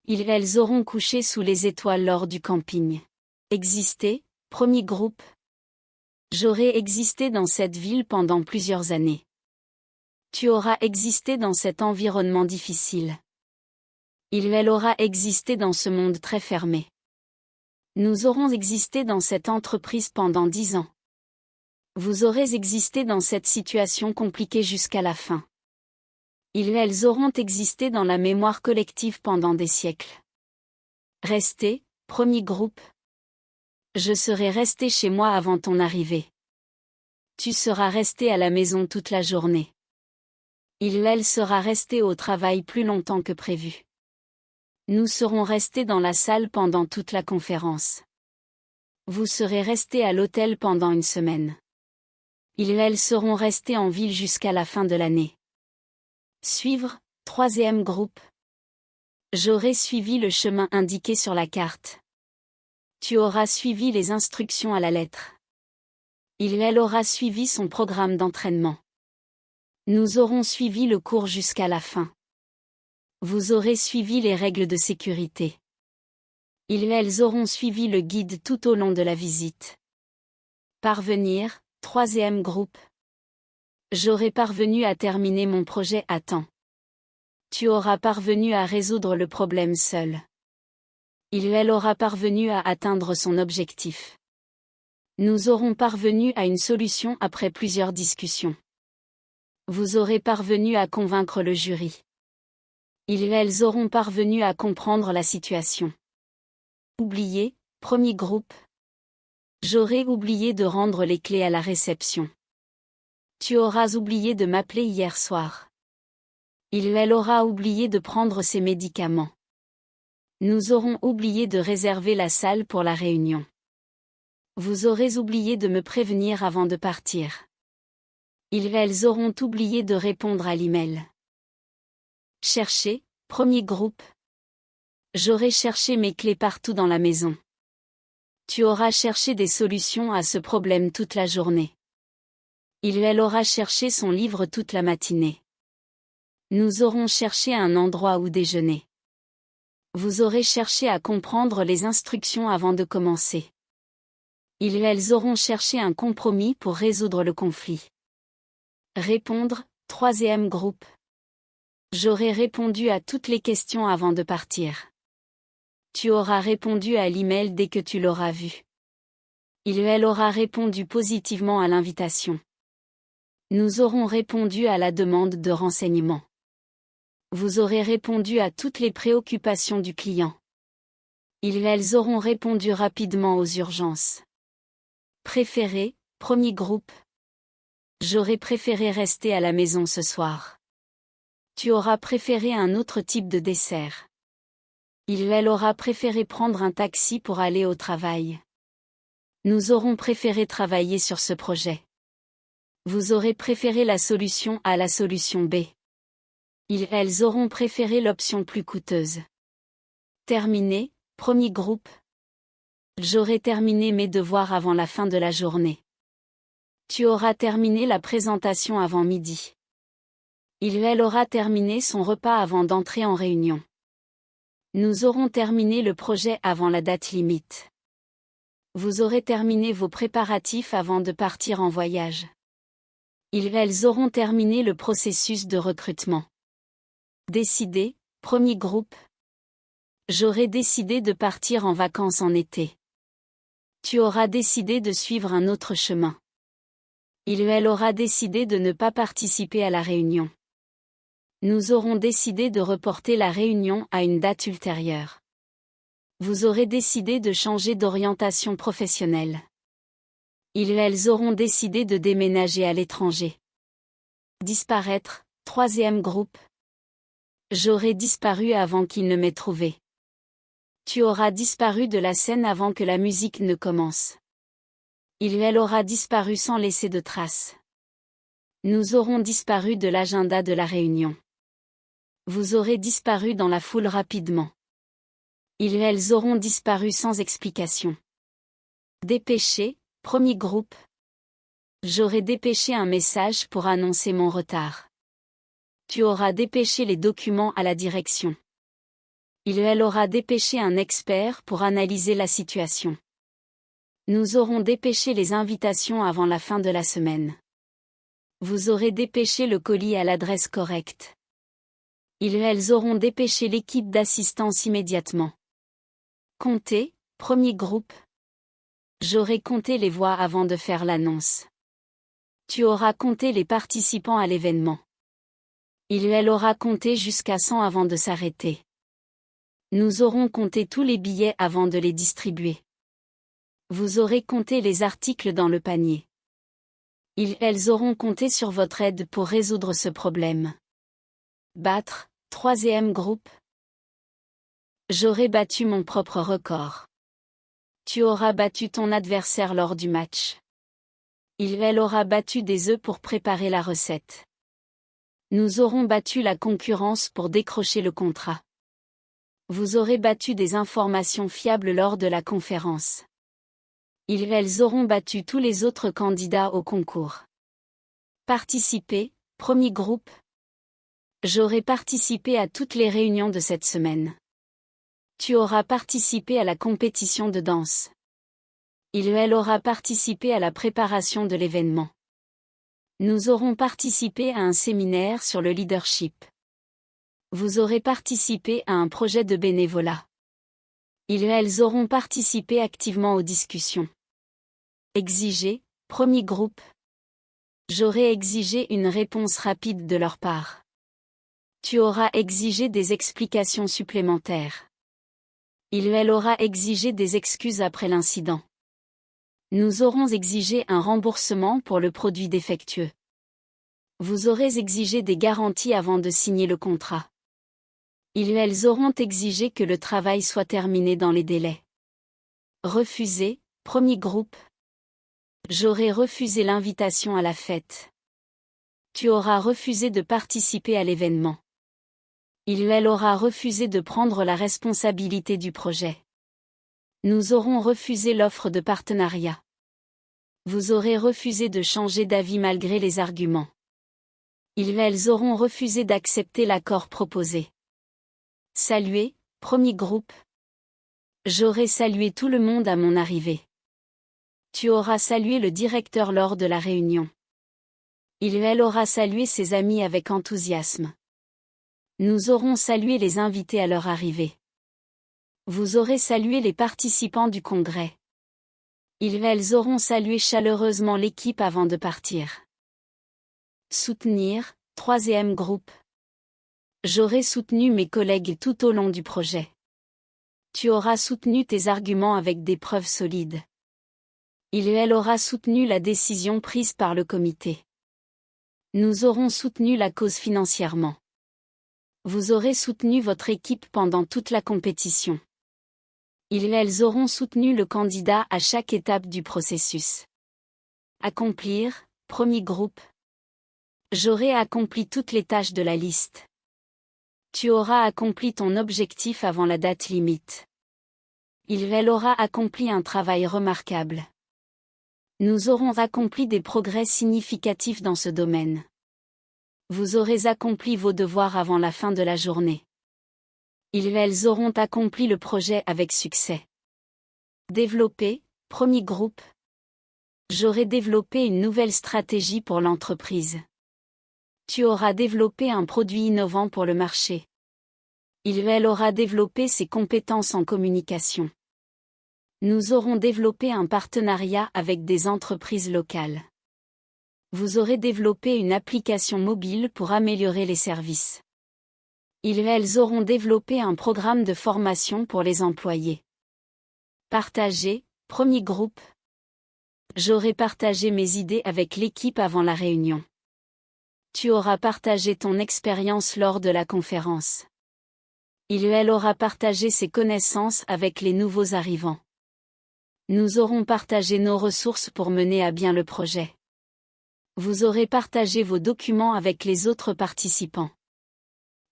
Elles auront couché sous les étoiles lors du camping. Exister, premier groupe. J'aurai existé dans cette ville pendant plusieurs années. Tu auras existé dans cet environnement difficile. Elle aura existé dans ce monde très fermé. Nous aurons existé dans cette entreprise pendant 10 ans. Vous aurez existé dans cette situation compliquée jusqu'à la fin. Elles auront existé dans la mémoire collective pendant des siècles. Rester, premier groupe. Je serai resté chez moi avant ton arrivée. Tu seras resté à la maison toute la journée. Elle sera restée au travail plus longtemps que prévu. Nous serons restés dans la salle pendant toute la conférence. Vous serez restés à l'hôtel pendant une semaine. Elles seront restés en ville jusqu'à la fin de l'année. Suivre, troisième groupe. J'aurai suivi le chemin indiqué sur la carte. Tu auras suivi les instructions à la lettre. Elle aura suivi son programme d'entraînement. Nous aurons suivi le cours jusqu'à la fin. Vous aurez suivi les règles de sécurité. Elles auront suivi le guide tout au long de la visite. Parvenir, troisième groupe. J'aurai parvenu à terminer mon projet à temps. Tu auras parvenu à résoudre le problème seul. Elle aura parvenu à atteindre son objectif. Nous aurons parvenu à une solution après plusieurs discussions. Vous aurez parvenu à convaincre le jury. Elles auront parvenu à comprendre la situation. Oublier, premier groupe. J'aurai oublié de rendre les clés à la réception. Tu auras oublié de m'appeler hier soir. Elle aura oublié de prendre ses médicaments. Nous aurons oublié de réserver la salle pour la réunion. Vous aurez oublié de me prévenir avant de partir. Elles auront oublié de répondre à l'email. Chercher, premier groupe. J'aurai cherché mes clés partout dans la maison. Tu auras cherché des solutions à ce problème toute la journée. Elle aura cherché son livre toute la matinée. Nous aurons cherché un endroit où déjeuner. Vous aurez cherché à comprendre les instructions avant de commencer. Elles auront cherché un compromis pour résoudre le conflit. Répondre, troisième groupe. J'aurai répondu à toutes les questions avant de partir. Tu auras répondu à l'email dès que tu l'auras vu. Elle aura répondu positivement à l'invitation. Nous aurons répondu à la demande de renseignement. Vous aurez répondu à toutes les préoccupations du client. Elles auront répondu rapidement aux urgences. Préféré, premier groupe. J'aurais préféré rester à la maison ce soir. Tu auras préféré un autre type de dessert. Elle aura préféré prendre un taxi pour aller au travail. Nous aurons préféré travailler sur ce projet. Vous aurez préféré la solution A à la solution B. Elles auront préféré l'option plus coûteuse. Terminé, premier groupe. J'aurai terminé mes devoirs avant la fin de la journée. Tu auras terminé la présentation avant midi. Elle aura terminé son repas avant d'entrer en réunion. Nous aurons terminé le projet avant la date limite. Vous aurez terminé vos préparatifs avant de partir en voyage. Elles auront terminé le processus de recrutement. Décidé, premier groupe. J'aurai décidé de partir en vacances en été. Tu auras décidé de suivre un autre chemin. Elle aura décidé de ne pas participer à la réunion. Nous aurons décidé de reporter la réunion à une date ultérieure. Vous aurez décidé de changer d'orientation professionnelle. Elles auront décidé de déménager à l'étranger. Disparaître, troisième groupe. J'aurai disparu avant qu'il ne m'ait trouvé. Tu auras disparu de la scène avant que la musique ne commence. Elle aura disparu sans laisser de traces. Nous aurons disparu de l'agenda de la réunion. Vous aurez disparu dans la foule rapidement. Elles auront disparu sans explication. Dépêché, premier groupe. J'aurai dépêché un message pour annoncer mon retard. Tu auras dépêché les documents à la direction. Elle aura dépêché un expert pour analyser la situation. Nous aurons dépêché les invitations avant la fin de la semaine. Vous aurez dépêché le colis à l'adresse correcte. Elles auront dépêché l'équipe d'assistance immédiatement. Compter, premier groupe. J'aurai compté les voix avant de faire l'annonce. Tu auras compté les participants à l'événement. Elle aura compté jusqu'à 100 avant de s'arrêter. Nous aurons compté tous les billets avant de les distribuer. Vous aurez compté les articles dans le panier. Elles auront compté sur votre aide pour résoudre ce problème. Battre, troisième groupe. J'aurai battu mon propre record. Tu auras battu ton adversaire lors du match. Elle aura battu des œufs pour préparer la recette. Nous aurons battu la concurrence pour décrocher le contrat. Vous aurez battu des informations fiables lors de la conférence. Elles auront battu tous les autres candidats au concours. Participer, premier groupe. J'aurai participé à toutes les réunions de cette semaine. Tu auras participé à la compétition de danse. Elle aura participé à la préparation de l'événement. Nous aurons participé à un séminaire sur le leadership. Vous aurez participé à un projet de bénévolat. Elles auront participé activement aux discussions. Exiger, premier groupe. J'aurai exigé une réponse rapide de leur part. Tu auras exigé des explications supplémentaires. Elle aura exigé des excuses après l'incident. Nous aurons exigé un remboursement pour le produit défectueux. Vous aurez exigé des garanties avant de signer le contrat. Elles auront exigé que le travail soit terminé dans les délais. Refuser, premier groupe. J'aurai refusé l'invitation à la fête. Tu auras refusé de participer à l'événement. Elle aura refusé de prendre la responsabilité du projet. Nous aurons refusé l'offre de partenariat. Vous aurez refusé de changer d'avis malgré les arguments. Elles auront refusé d'accepter l'accord proposé. Saluer, premier groupe. J'aurai salué tout le monde à mon arrivée. Tu auras salué le directeur lors de la réunion. Elle aura salué ses amis avec enthousiasme. Nous aurons salué les invités à leur arrivée. Vous aurez salué les participants du congrès. Elles auront salué chaleureusement l'équipe avant de partir. Soutenir, troisième groupe. J'aurai soutenu mes collègues tout au long du projet. Tu auras soutenu tes arguments avec des preuves solides. Elle aura soutenu la décision prise par le comité. Nous aurons soutenu la cause financièrement. Vous aurez soutenu votre équipe pendant toute la compétition. Elles auront soutenu le candidat à chaque étape du processus. Accomplir, premier groupe. J'aurai accompli toutes les tâches de la liste. Tu auras accompli ton objectif avant la date limite. Elle aura accompli un travail remarquable. Nous aurons accompli des progrès significatifs dans ce domaine. Vous aurez accompli vos devoirs avant la fin de la journée. Elles auront accompli le projet avec succès. Développer, premier groupe. J'aurai développé une nouvelle stratégie pour l'entreprise. Tu auras développé un produit innovant pour le marché. Elle aura développé ses compétences en communication. Nous aurons développé un partenariat avec des entreprises locales. Vous aurez développé une application mobile pour améliorer les services. Elles auront développé un programme de formation pour les employés. Partager, premier groupe. J'aurai partagé mes idées avec l'équipe avant la réunion. Tu auras partagé ton expérience lors de la conférence. Elle aura partagé ses connaissances avec les nouveaux arrivants. Nous aurons partagé nos ressources pour mener à bien le projet. Vous aurez partagé vos documents avec les autres participants.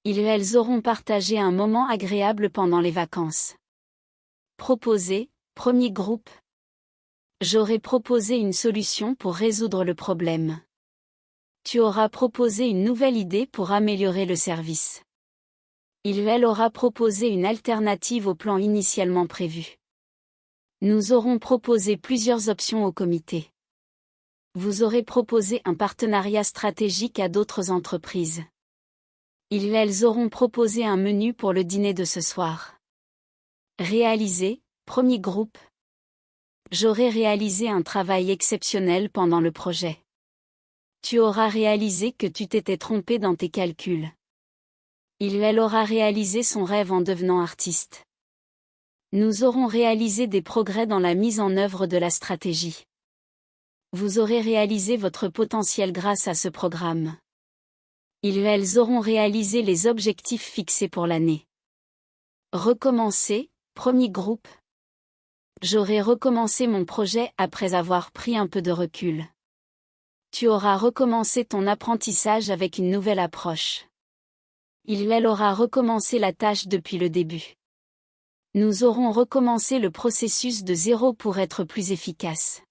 Elles auront partagé un moment agréable pendant les vacances. Proposer, premier groupe. J'aurai proposé une solution pour résoudre le problème. Tu auras proposé une nouvelle idée pour améliorer le service. Elle aura proposé une alternative au plan initialement prévu. Nous aurons proposé plusieurs options au comité. Vous aurez proposé un partenariat stratégique à d'autres entreprises. Elles auront proposé un menu pour le dîner de ce soir. Réaliser, premier groupe. J'aurai réalisé un travail exceptionnel pendant le projet. Tu auras réalisé que tu t'étais trompé dans tes calculs. Elle aura réalisé son rêve en devenant artiste. Nous aurons réalisé des progrès dans la mise en œuvre de la stratégie. Vous aurez réalisé votre potentiel grâce à ce programme. Elles auront réalisé les objectifs fixés pour l'année. Recommencer, premier groupe. J'aurai recommencé mon projet après avoir pris un peu de recul. Tu auras recommencé ton apprentissage avec une nouvelle approche. Elle aura recommencé la tâche depuis le début. Nous aurons recommencé le processus de zéro pour être plus efficace.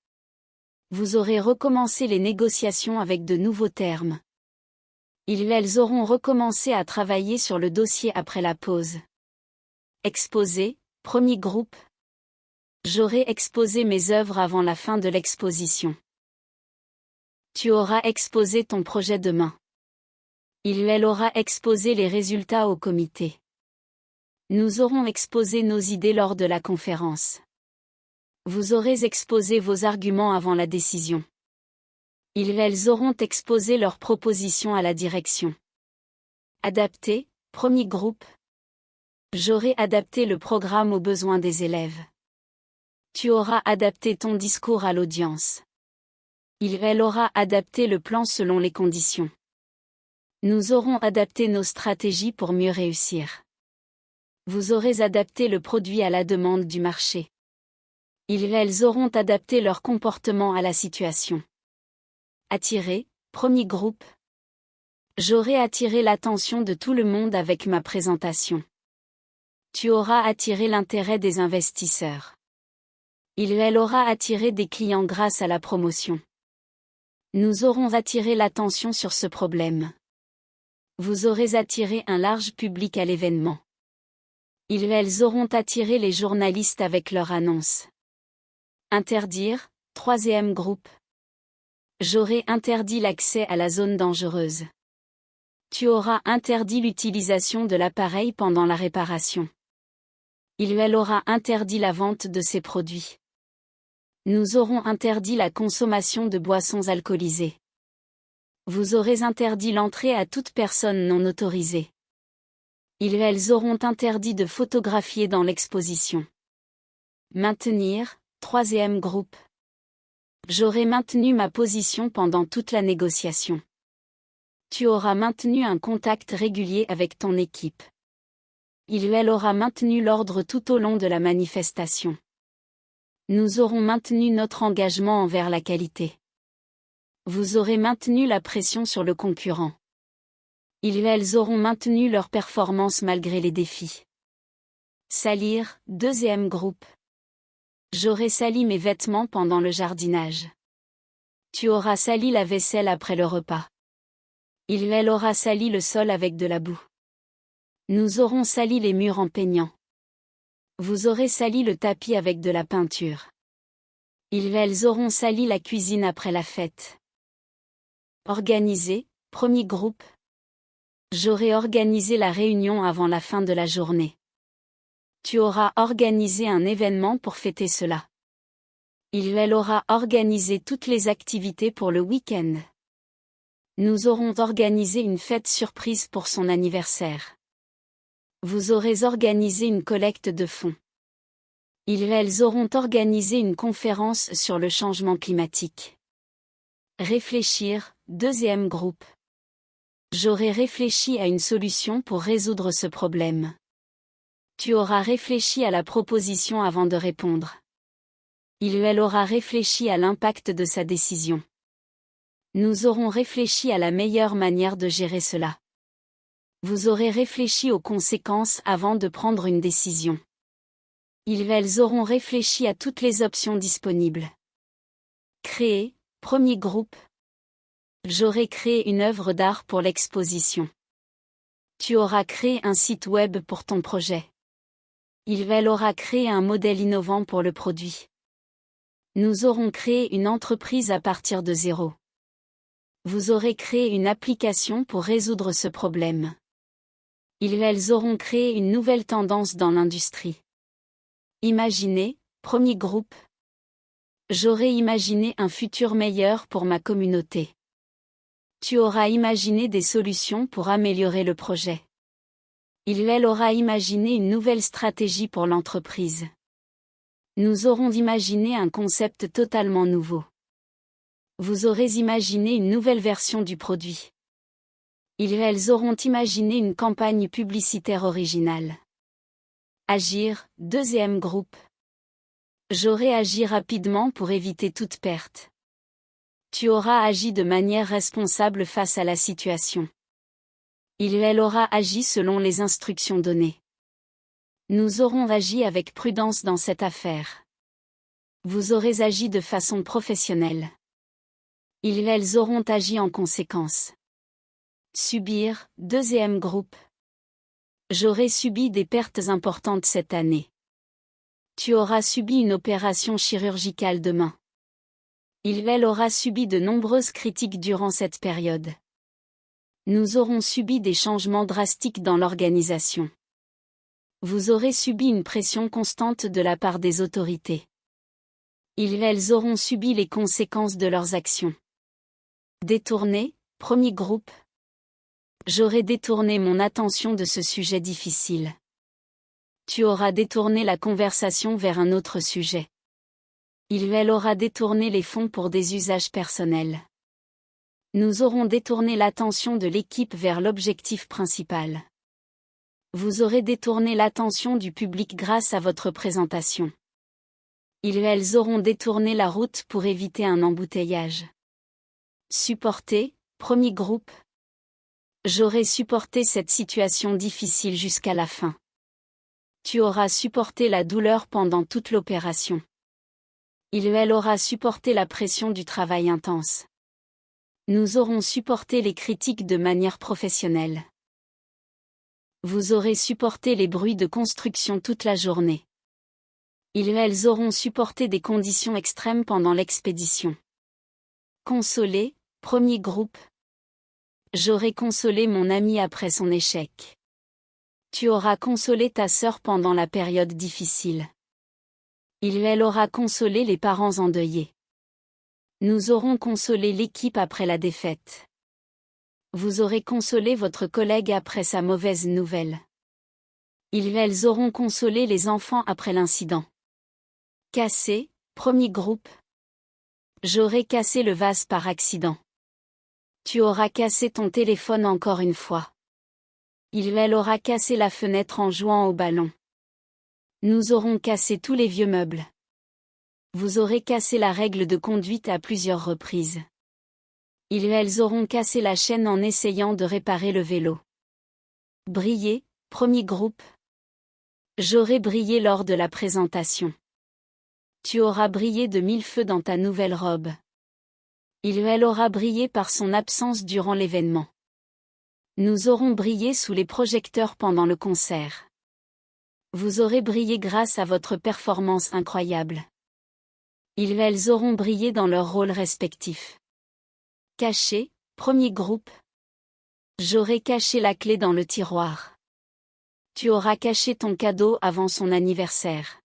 Vous aurez recommencé les négociations avec de nouveaux termes. Elles auront recommencé à travailler sur le dossier après la pause. Exposer, premier groupe. J'aurai exposé mes œuvres avant la fin de l'exposition. Tu auras exposé ton projet demain. Elle aura exposé les résultats au comité. Nous aurons exposé nos idées lors de la conférence. Vous aurez exposé vos arguments avant la décision. Elles auront exposé leurs propositions à la direction. Adapter, premier groupe. J'aurai adapté le programme aux besoins des élèves. Tu auras adapté ton discours à l'audience. Elle aura adapté le plan selon les conditions. Nous aurons adapté nos stratégies pour mieux réussir. Vous aurez adapté le produit à la demande du marché. Elles auront adapté leur comportement à la situation. Attirer, premier groupe. J'aurai attiré l'attention de tout le monde avec ma présentation. Tu auras attiré l'intérêt des investisseurs. Elle aura attiré des clients grâce à la promotion. Nous aurons attiré l'attention sur ce problème. Vous aurez attiré un large public à l'événement. Elles auront attiré les journalistes avec leur annonce. Interdire, troisième groupe. J'aurai interdit l'accès à la zone dangereuse. Tu auras interdit l'utilisation de l'appareil pendant la réparation. Elle aura interdit la vente de ces produits. Nous aurons interdit la consommation de boissons alcoolisées. Vous aurez interdit l'entrée à toute personne non autorisée. Elles auront interdit de photographier dans l'exposition. Maintenir, troisième groupe. J'aurai maintenu ma position pendant toute la négociation. Tu auras maintenu un contact régulier avec ton équipe. Elle aura maintenu l'ordre tout au long de la manifestation. Nous aurons maintenu notre engagement envers la qualité. Vous aurez maintenu la pression sur le concurrent. Elles auront maintenu leur performance malgré les défis. Salir, deuxième groupe. J'aurai sali mes vêtements pendant le jardinage. Tu auras sali la vaisselle après le repas. Elle aura sali le sol avec de la boue. Nous aurons sali les murs en peignant. Vous aurez sali le tapis avec de la peinture. Elles auront sali la cuisine après la fête. Organiser, premier groupe. J'aurai organisé la réunion avant la fin de la journée. Tu auras organisé un événement pour fêter cela. Elle aura organisé toutes les activités pour le week-end. Nous aurons organisé une fête surprise pour son anniversaire. Vous aurez organisé une collecte de fonds. Elles auront organisé une conférence sur le changement climatique. Réfléchir, deuxième groupe. J'aurai réfléchi à une solution pour résoudre ce problème. Tu auras réfléchi à la proposition avant de répondre. Elle aura réfléchi à l'impact de sa décision. Nous aurons réfléchi à la meilleure manière de gérer cela. Vous aurez réfléchi aux conséquences avant de prendre une décision. Elles auront réfléchi à toutes les options disponibles. Créer, premier groupe. J'aurai créé une œuvre d'art pour l'exposition. Tu auras créé un site web pour ton projet. Elle aura créé un modèle innovant pour le produit. Nous aurons créé une entreprise à partir de zéro. Vous aurez créé une application pour résoudre ce problème. Elles auront créé une nouvelle tendance dans l'industrie. Imaginez, premier groupe. J'aurai imaginé un futur meilleur pour ma communauté. Tu auras imaginé des solutions pour améliorer le projet. Elle aura imaginé une nouvelle stratégie pour l'entreprise. Nous aurons imaginé un concept totalement nouveau. Vous aurez imaginé une nouvelle version du produit. Elles auront imaginé une campagne publicitaire originale. Agir, deuxième groupe. J'aurai agi rapidement pour éviter toute perte. Tu auras agi de manière responsable face à la situation. Elle aura agi selon les instructions données. Nous aurons agi avec prudence dans cette affaire. Vous aurez agi de façon professionnelle. Elles auront agi en conséquence. Subir, deuxième groupe. J'aurai subi des pertes importantes cette année. Tu auras subi une opération chirurgicale demain. Elle aura subi de nombreuses critiques durant cette période. Nous aurons subi des changements drastiques dans l'organisation. Vous aurez subi une pression constante de la part des autorités. Elles auront subi les conséquences de leurs actions. Détourner, premier groupe. J'aurai détourné mon attention de ce sujet difficile. Tu auras détourné la conversation vers un autre sujet. Elle aura détourné les fonds pour des usages personnels. Nous aurons détourné l'attention de l'équipe vers l'objectif principal. Vous aurez détourné l'attention du public grâce à votre présentation. Elles auront détourné la route pour éviter un embouteillage. Supporter, premier groupe. J'aurai supporté cette situation difficile jusqu'à la fin. Tu auras supporté la douleur pendant toute l'opération. Elle aura supporté la pression du travail intense. Nous aurons supporté les critiques de manière professionnelle. Vous aurez supporté les bruits de construction toute la journée. Elles auront supporté des conditions extrêmes pendant l'expédition. Consoler, premier groupe. J'aurai consolé mon ami après son échec. Tu auras consolé ta sœur pendant la période difficile. Elle aura consolé les parents endeuillés. Nous aurons consolé l'équipe après la défaite. Vous aurez consolé votre collègue après sa mauvaise nouvelle. Elles auront consolé les enfants après l'incident. Cassé, premier groupe. J'aurai cassé le vase par accident. Tu auras cassé ton téléphone encore une fois. Elle aura cassé la fenêtre en jouant au ballon. Nous aurons cassé tous les vieux meubles. Vous aurez cassé la règle de conduite à plusieurs reprises. Elles auront cassé la chaîne en essayant de réparer le vélo. Briller, premier groupe. J'aurai brillé lors de la présentation. Tu auras brillé de mille feux dans ta nouvelle robe. Elle aura brillé par son absence durant l'événement. Nous aurons brillé sous les projecteurs pendant le concert. Vous aurez brillé grâce à votre performance incroyable. Elles auront brillé dans leurs rôles respectifs. Caché, premier groupe. J'aurai caché la clé dans le tiroir. Tu auras caché ton cadeau avant son anniversaire.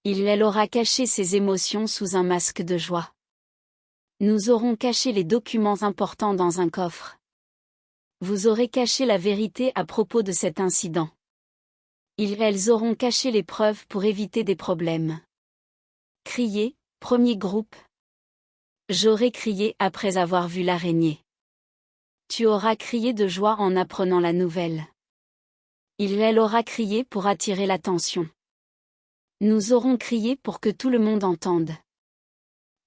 Elle aura caché ses émotions sous un masque de joie. Nous aurons caché les documents importants dans un coffre. Vous aurez caché la vérité à propos de cet incident. Elles auront caché les preuves pour éviter des problèmes. Crier, premier groupe. J'aurai crié après avoir vu l'araignée. Tu auras crié de joie en apprenant la nouvelle. Elle aura crié pour attirer l'attention. Nous aurons crié pour que tout le monde entende.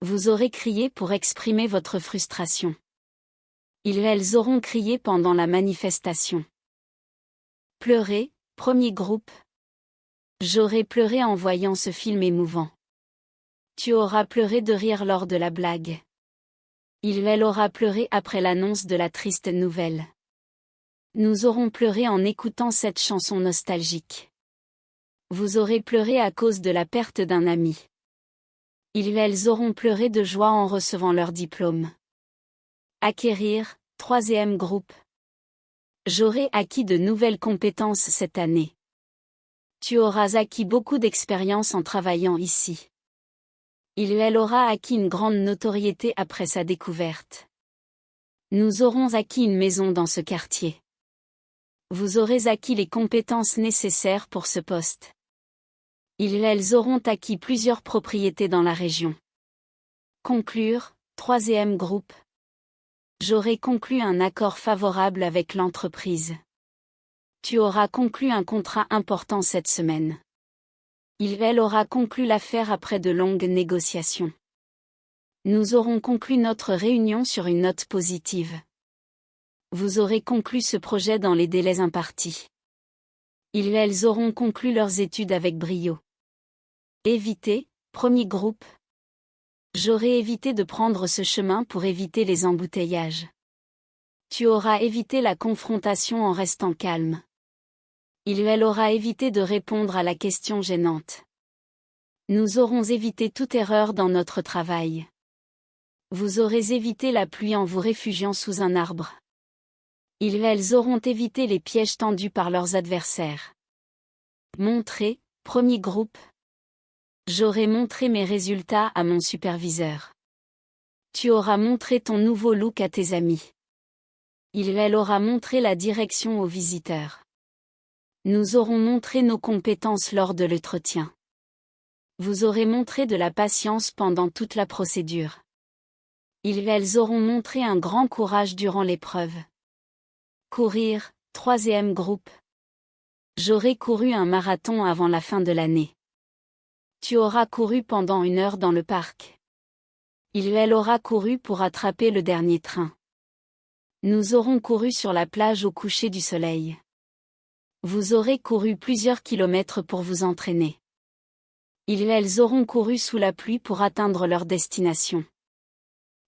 Vous aurez crié pour exprimer votre frustration. Elles auront crié pendant la manifestation. Pleurer, premier groupe. J'aurai pleuré en voyant ce film émouvant. Tu auras pleuré de rire lors de la blague. Elle aura pleuré après l'annonce de la triste nouvelle. Nous aurons pleuré en écoutant cette chanson nostalgique. Vous aurez pleuré à cause de la perte d'un ami. Elles auront pleuré de joie en recevant leur diplôme. Acquérir, troisième groupe. J'aurai acquis de nouvelles compétences cette année. Tu auras acquis beaucoup d'expérience en travaillant ici. Elle aura acquis une grande notoriété après sa découverte. Nous aurons acquis une maison dans ce quartier. Vous aurez acquis les compétences nécessaires pour ce poste. Elles auront acquis plusieurs propriétés dans la région. Conclure, troisième groupe. J'aurai conclu un accord favorable avec l'entreprise. Tu auras conclu un contrat important cette semaine. Elle aura conclu l'affaire après de longues négociations. Nous aurons conclu notre réunion sur une note positive. Vous aurez conclu ce projet dans les délais impartis. Elles auront conclu leurs études avec brio. Éviter, premier groupe. J'aurai évité de prendre ce chemin pour éviter les embouteillages. Tu auras évité la confrontation en restant calme. Elle aura évité de répondre à la question gênante. Nous aurons évité toute erreur dans notre travail. Vous aurez évité la pluie en vous réfugiant sous un arbre. Elles auront évité les pièges tendus par leurs adversaires. Montrer, premier groupe. J'aurai montré mes résultats à mon superviseur. Tu auras montré ton nouveau look à tes amis. Elle aura montré la direction aux visiteurs. Nous aurons montré nos compétences lors de l'entretien. Vous aurez montré de la patience pendant toute la procédure. Elles auront montré un grand courage durant l'épreuve. Courir, troisième groupe. J'aurai couru un marathon avant la fin de l'année. Tu auras couru pendant 1 heure dans le parc. Elle aura couru pour attraper le dernier train. Nous aurons couru sur la plage au coucher du soleil. Vous aurez couru plusieurs kilomètres pour vous entraîner. Elles auront couru sous la pluie pour atteindre leur destination.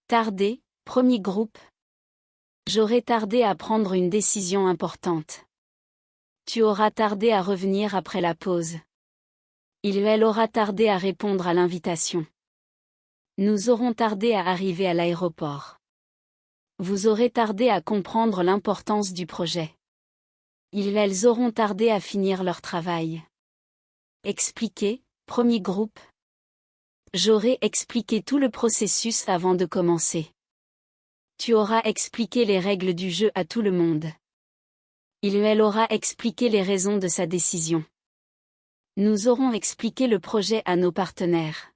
Tarder, premier groupe. J'aurai tardé à prendre une décision importante. Tu auras tardé à revenir après la pause. Elle aura tardé à répondre à l'invitation. Nous aurons tardé à arriver à l'aéroport. Vous aurez tardé à comprendre l'importance du projet. Elles auront tardé à finir leur travail. Expliquer, premier groupe. J'aurai expliqué tout le processus avant de commencer. Tu auras expliqué les règles du jeu à tout le monde. Il ou elle aura expliqué les raisons de sa décision. Nous aurons expliqué le projet à nos partenaires.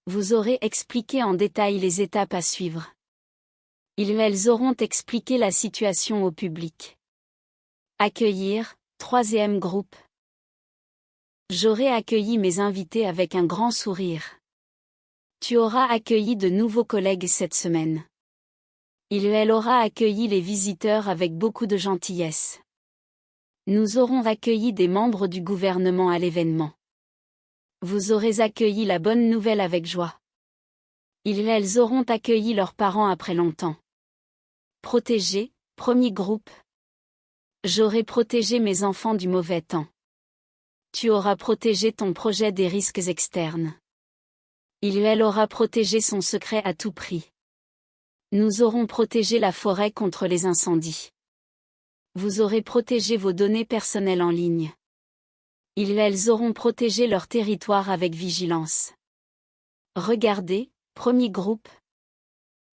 Vous aurez expliqué en détail les étapes à suivre. Ils ou elles auront expliqué la situation au public. Accueillir, troisième groupe. J'aurai accueilli mes invités avec un grand sourire. Tu auras accueilli de nouveaux collègues cette semaine. Il ou elle aura accueilli les visiteurs avec beaucoup de gentillesse. Nous aurons accueilli des membres du gouvernement à l'événement. Vous aurez accueilli la bonne nouvelle avec joie. Ils ou elles auront accueilli leurs parents après longtemps. Protéger, premier groupe. J'aurai protégé mes enfants du mauvais temps. Tu auras protégé ton projet des risques externes. Il ou elle aura protégé son secret à tout prix. Nous aurons protégé la forêt contre les incendies. Vous aurez protégé vos données personnelles en ligne. Ils ou elles auront protégé leur territoire avec vigilance. Regardez, premier groupe.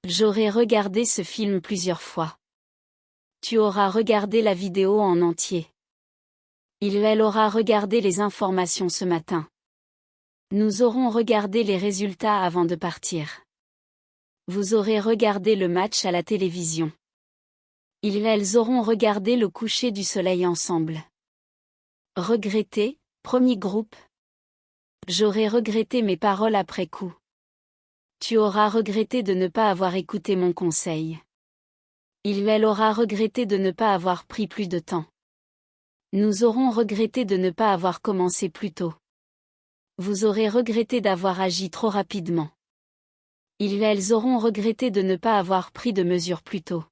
J'aurai regardé ce film plusieurs fois. Tu auras regardé la vidéo en entier. Il ou elle aura regardé les informations ce matin. Nous aurons regardé les résultats avant de partir. Vous aurez regardé le match à la télévision. Ils ou elles auront regardé le coucher du soleil ensemble. Regretter, premier groupe. J'aurai regretté mes paroles après coup. Tu auras regretté de ne pas avoir écouté mon conseil. Il ou elle aura regretté de ne pas avoir pris plus de temps. Nous aurons regretté de ne pas avoir commencé plus tôt. Vous aurez regretté d'avoir agi trop rapidement. Ils ou elles auront regretté de ne pas avoir pris de mesures plus tôt.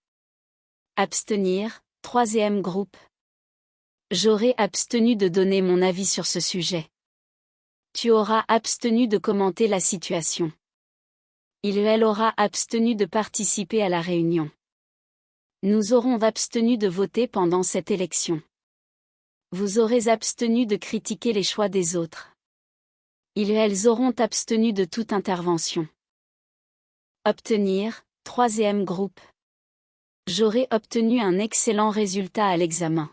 Abstenir, troisième groupe. J'aurai abstenu de donner mon avis sur ce sujet. Tu auras abstenu de commenter la situation. Il ou elle aura abstenu de participer à la réunion. Nous aurons abstenu de voter pendant cette élection. Vous aurez abstenu de critiquer les choix des autres. Ils ou elles auront abstenu de toute intervention. Obtenir, troisième groupe. J'aurai obtenu un excellent résultat à l'examen.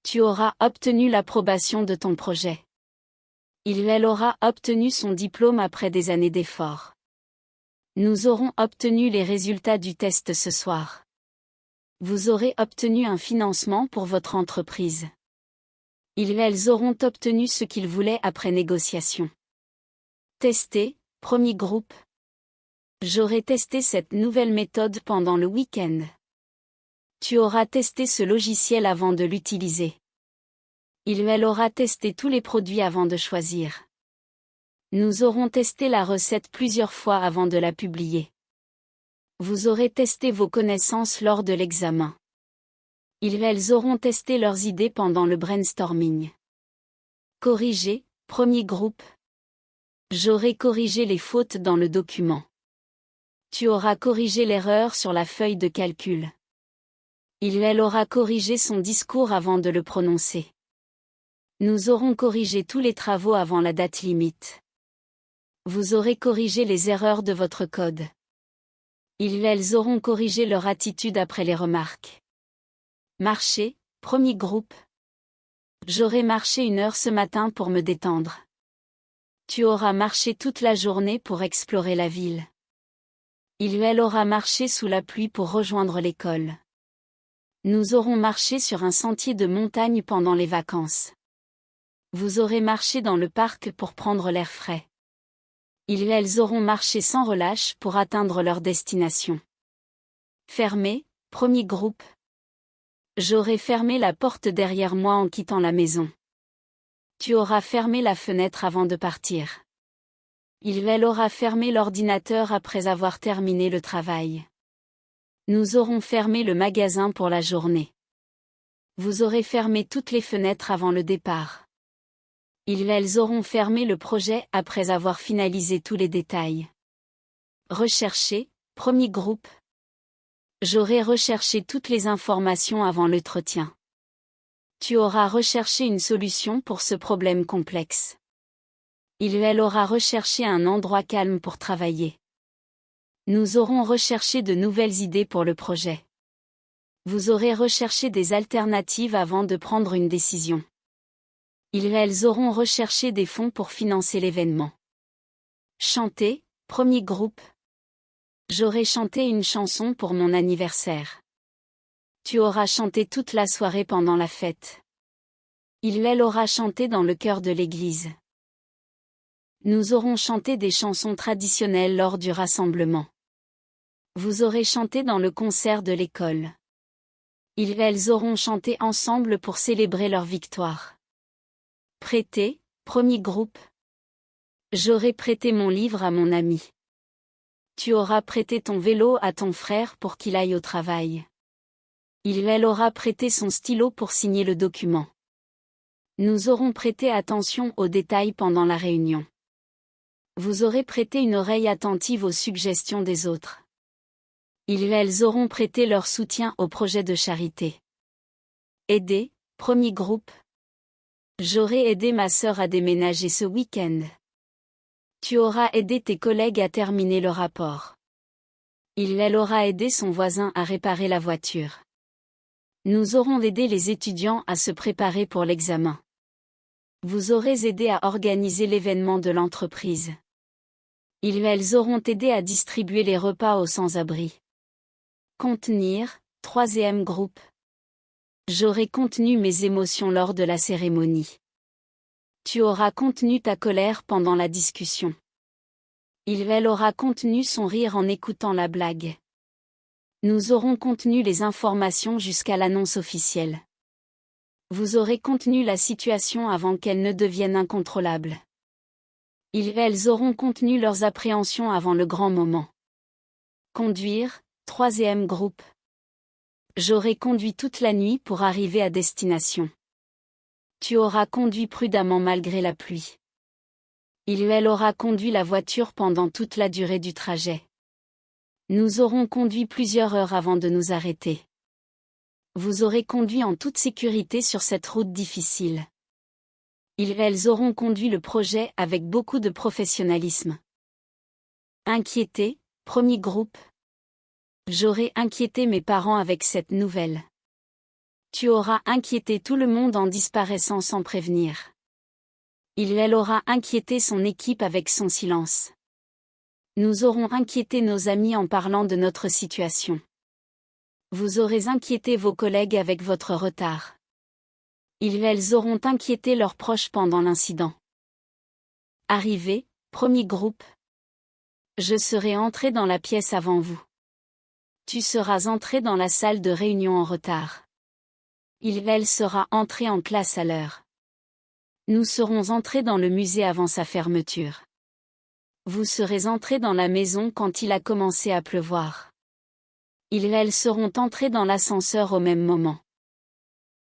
Tu auras obtenu l'approbation de ton projet. Il ou elle aura obtenu son diplôme après des années d'efforts. Nous aurons obtenu les résultats du test ce soir. Vous aurez obtenu un financement pour votre entreprise. Ils ou elles auront obtenu ce qu'ils voulaient après négociation. Tester, premier groupe. J'aurai testé cette nouvelle méthode pendant le week-end. Tu auras testé ce logiciel avant de l'utiliser. Il ou elle aura testé tous les produits avant de choisir. Nous aurons testé la recette plusieurs fois avant de la publier. Vous aurez testé vos connaissances lors de l'examen. Ils ou elles auront testé leurs idées pendant le brainstorming. Corriger, premier groupe. J'aurai corrigé les fautes dans le document. Tu auras corrigé l'erreur sur la feuille de calcul. Il ou elle aura corrigé son discours avant de le prononcer. Nous aurons corrigé tous les travaux avant la date limite. Vous aurez corrigé les erreurs de votre code. Ils ou elles auront corrigé leur attitude après les remarques. Marcher, premier groupe. J'aurai marché 1 heure ce matin pour me détendre. Tu auras marché toute la journée pour explorer la ville. Il ou elle aura marché sous la pluie pour rejoindre l'école. Nous aurons marché sur un sentier de montagne pendant les vacances. Vous aurez marché dans le parc pour prendre l'air frais. Ils ou elles auront marché sans relâche pour atteindre leur destination. Fermer, premier groupe. J'aurai fermé la porte derrière moi en quittant la maison. Tu auras fermé la fenêtre avant de partir. Il ou elle aura fermé l'ordinateur après avoir terminé le travail. Nous aurons fermé le magasin pour la journée. Vous aurez fermé toutes les fenêtres avant le départ. Ils ou elles auront fermé le projet après avoir finalisé tous les détails. Rechercher, premier groupe. J'aurai recherché toutes les informations avant l'entretien. Tu auras recherché une solution pour ce problème complexe. Elle aura recherché un endroit calme pour travailler. Nous aurons recherché de nouvelles idées pour le projet. Vous aurez recherché des alternatives avant de prendre une décision. Elles auront recherché des fonds pour financer l'événement. Chanter, premier groupe. J'aurai chanté une chanson pour mon anniversaire. Tu auras chanté toute la soirée pendant la fête. Elle aura chanté dans le chœur de l'église. Nous aurons chanté des chansons traditionnelles lors du rassemblement. Vous aurez chanté dans le concert de l'école. Elles auront chanté ensemble pour célébrer leur victoire. Prêter, premier groupe. J'aurai prêté mon livre à mon ami. Tu auras prêté ton vélo à ton frère pour qu'il aille au travail. Elle aura prêté son stylo pour signer le document. Nous aurons prêté attention aux détails pendant la réunion. Vous aurez prêté une oreille attentive aux suggestions des autres. Elles auront prêté leur soutien au projet de charité. Aider, premier groupe. J'aurai aidé ma sœur à déménager ce week-end. Tu auras aidé tes collègues à terminer le rapport. Elle aura aidé son voisin à réparer la voiture. Nous aurons aidé les étudiants à se préparer pour l'examen. Vous aurez aidé à organiser l'événement de l'entreprise. Elles auront aidé à distribuer les repas aux sans-abri. Contenir, troisième groupe. J'aurai contenu mes émotions lors de la cérémonie. Tu auras contenu ta colère pendant la discussion. Elle aura contenu son rire en écoutant la blague. Nous aurons contenu les informations jusqu'à l'annonce officielle. Vous aurez contenu la situation avant qu'elle ne devienne incontrôlable. Elles auront contenu leurs appréhensions avant le grand moment. Conduire, troisième groupe. J'aurai conduit toute la nuit pour arriver à destination. Tu auras conduit prudemment malgré la pluie. Elle aura conduit la voiture pendant toute la durée du trajet. Nous aurons conduit plusieurs heures avant de nous arrêter. Vous aurez conduit en toute sécurité sur cette route difficile. Elles auront conduit le projet avec beaucoup de professionnalisme. Inquiéter, premier groupe. J'aurai inquiété mes parents avec cette nouvelle. Tu auras inquiété tout le monde en disparaissant sans prévenir. Elle aura inquiété son équipe avec son silence. Nous aurons inquiété nos amis en parlant de notre situation. Vous aurez inquiété vos collègues avec votre retard. Elles auront inquiété leurs proches pendant l'incident. Arrivé, premier groupe. Je serai entré dans la pièce avant vous. Tu seras entré dans la salle de réunion en retard. Elle sera entrée en classe à l'heure. Nous serons entrés dans le musée avant sa fermeture. Vous serez entrés dans la maison quand il a commencé à pleuvoir. Elles seront entrés dans l'ascenseur au même moment.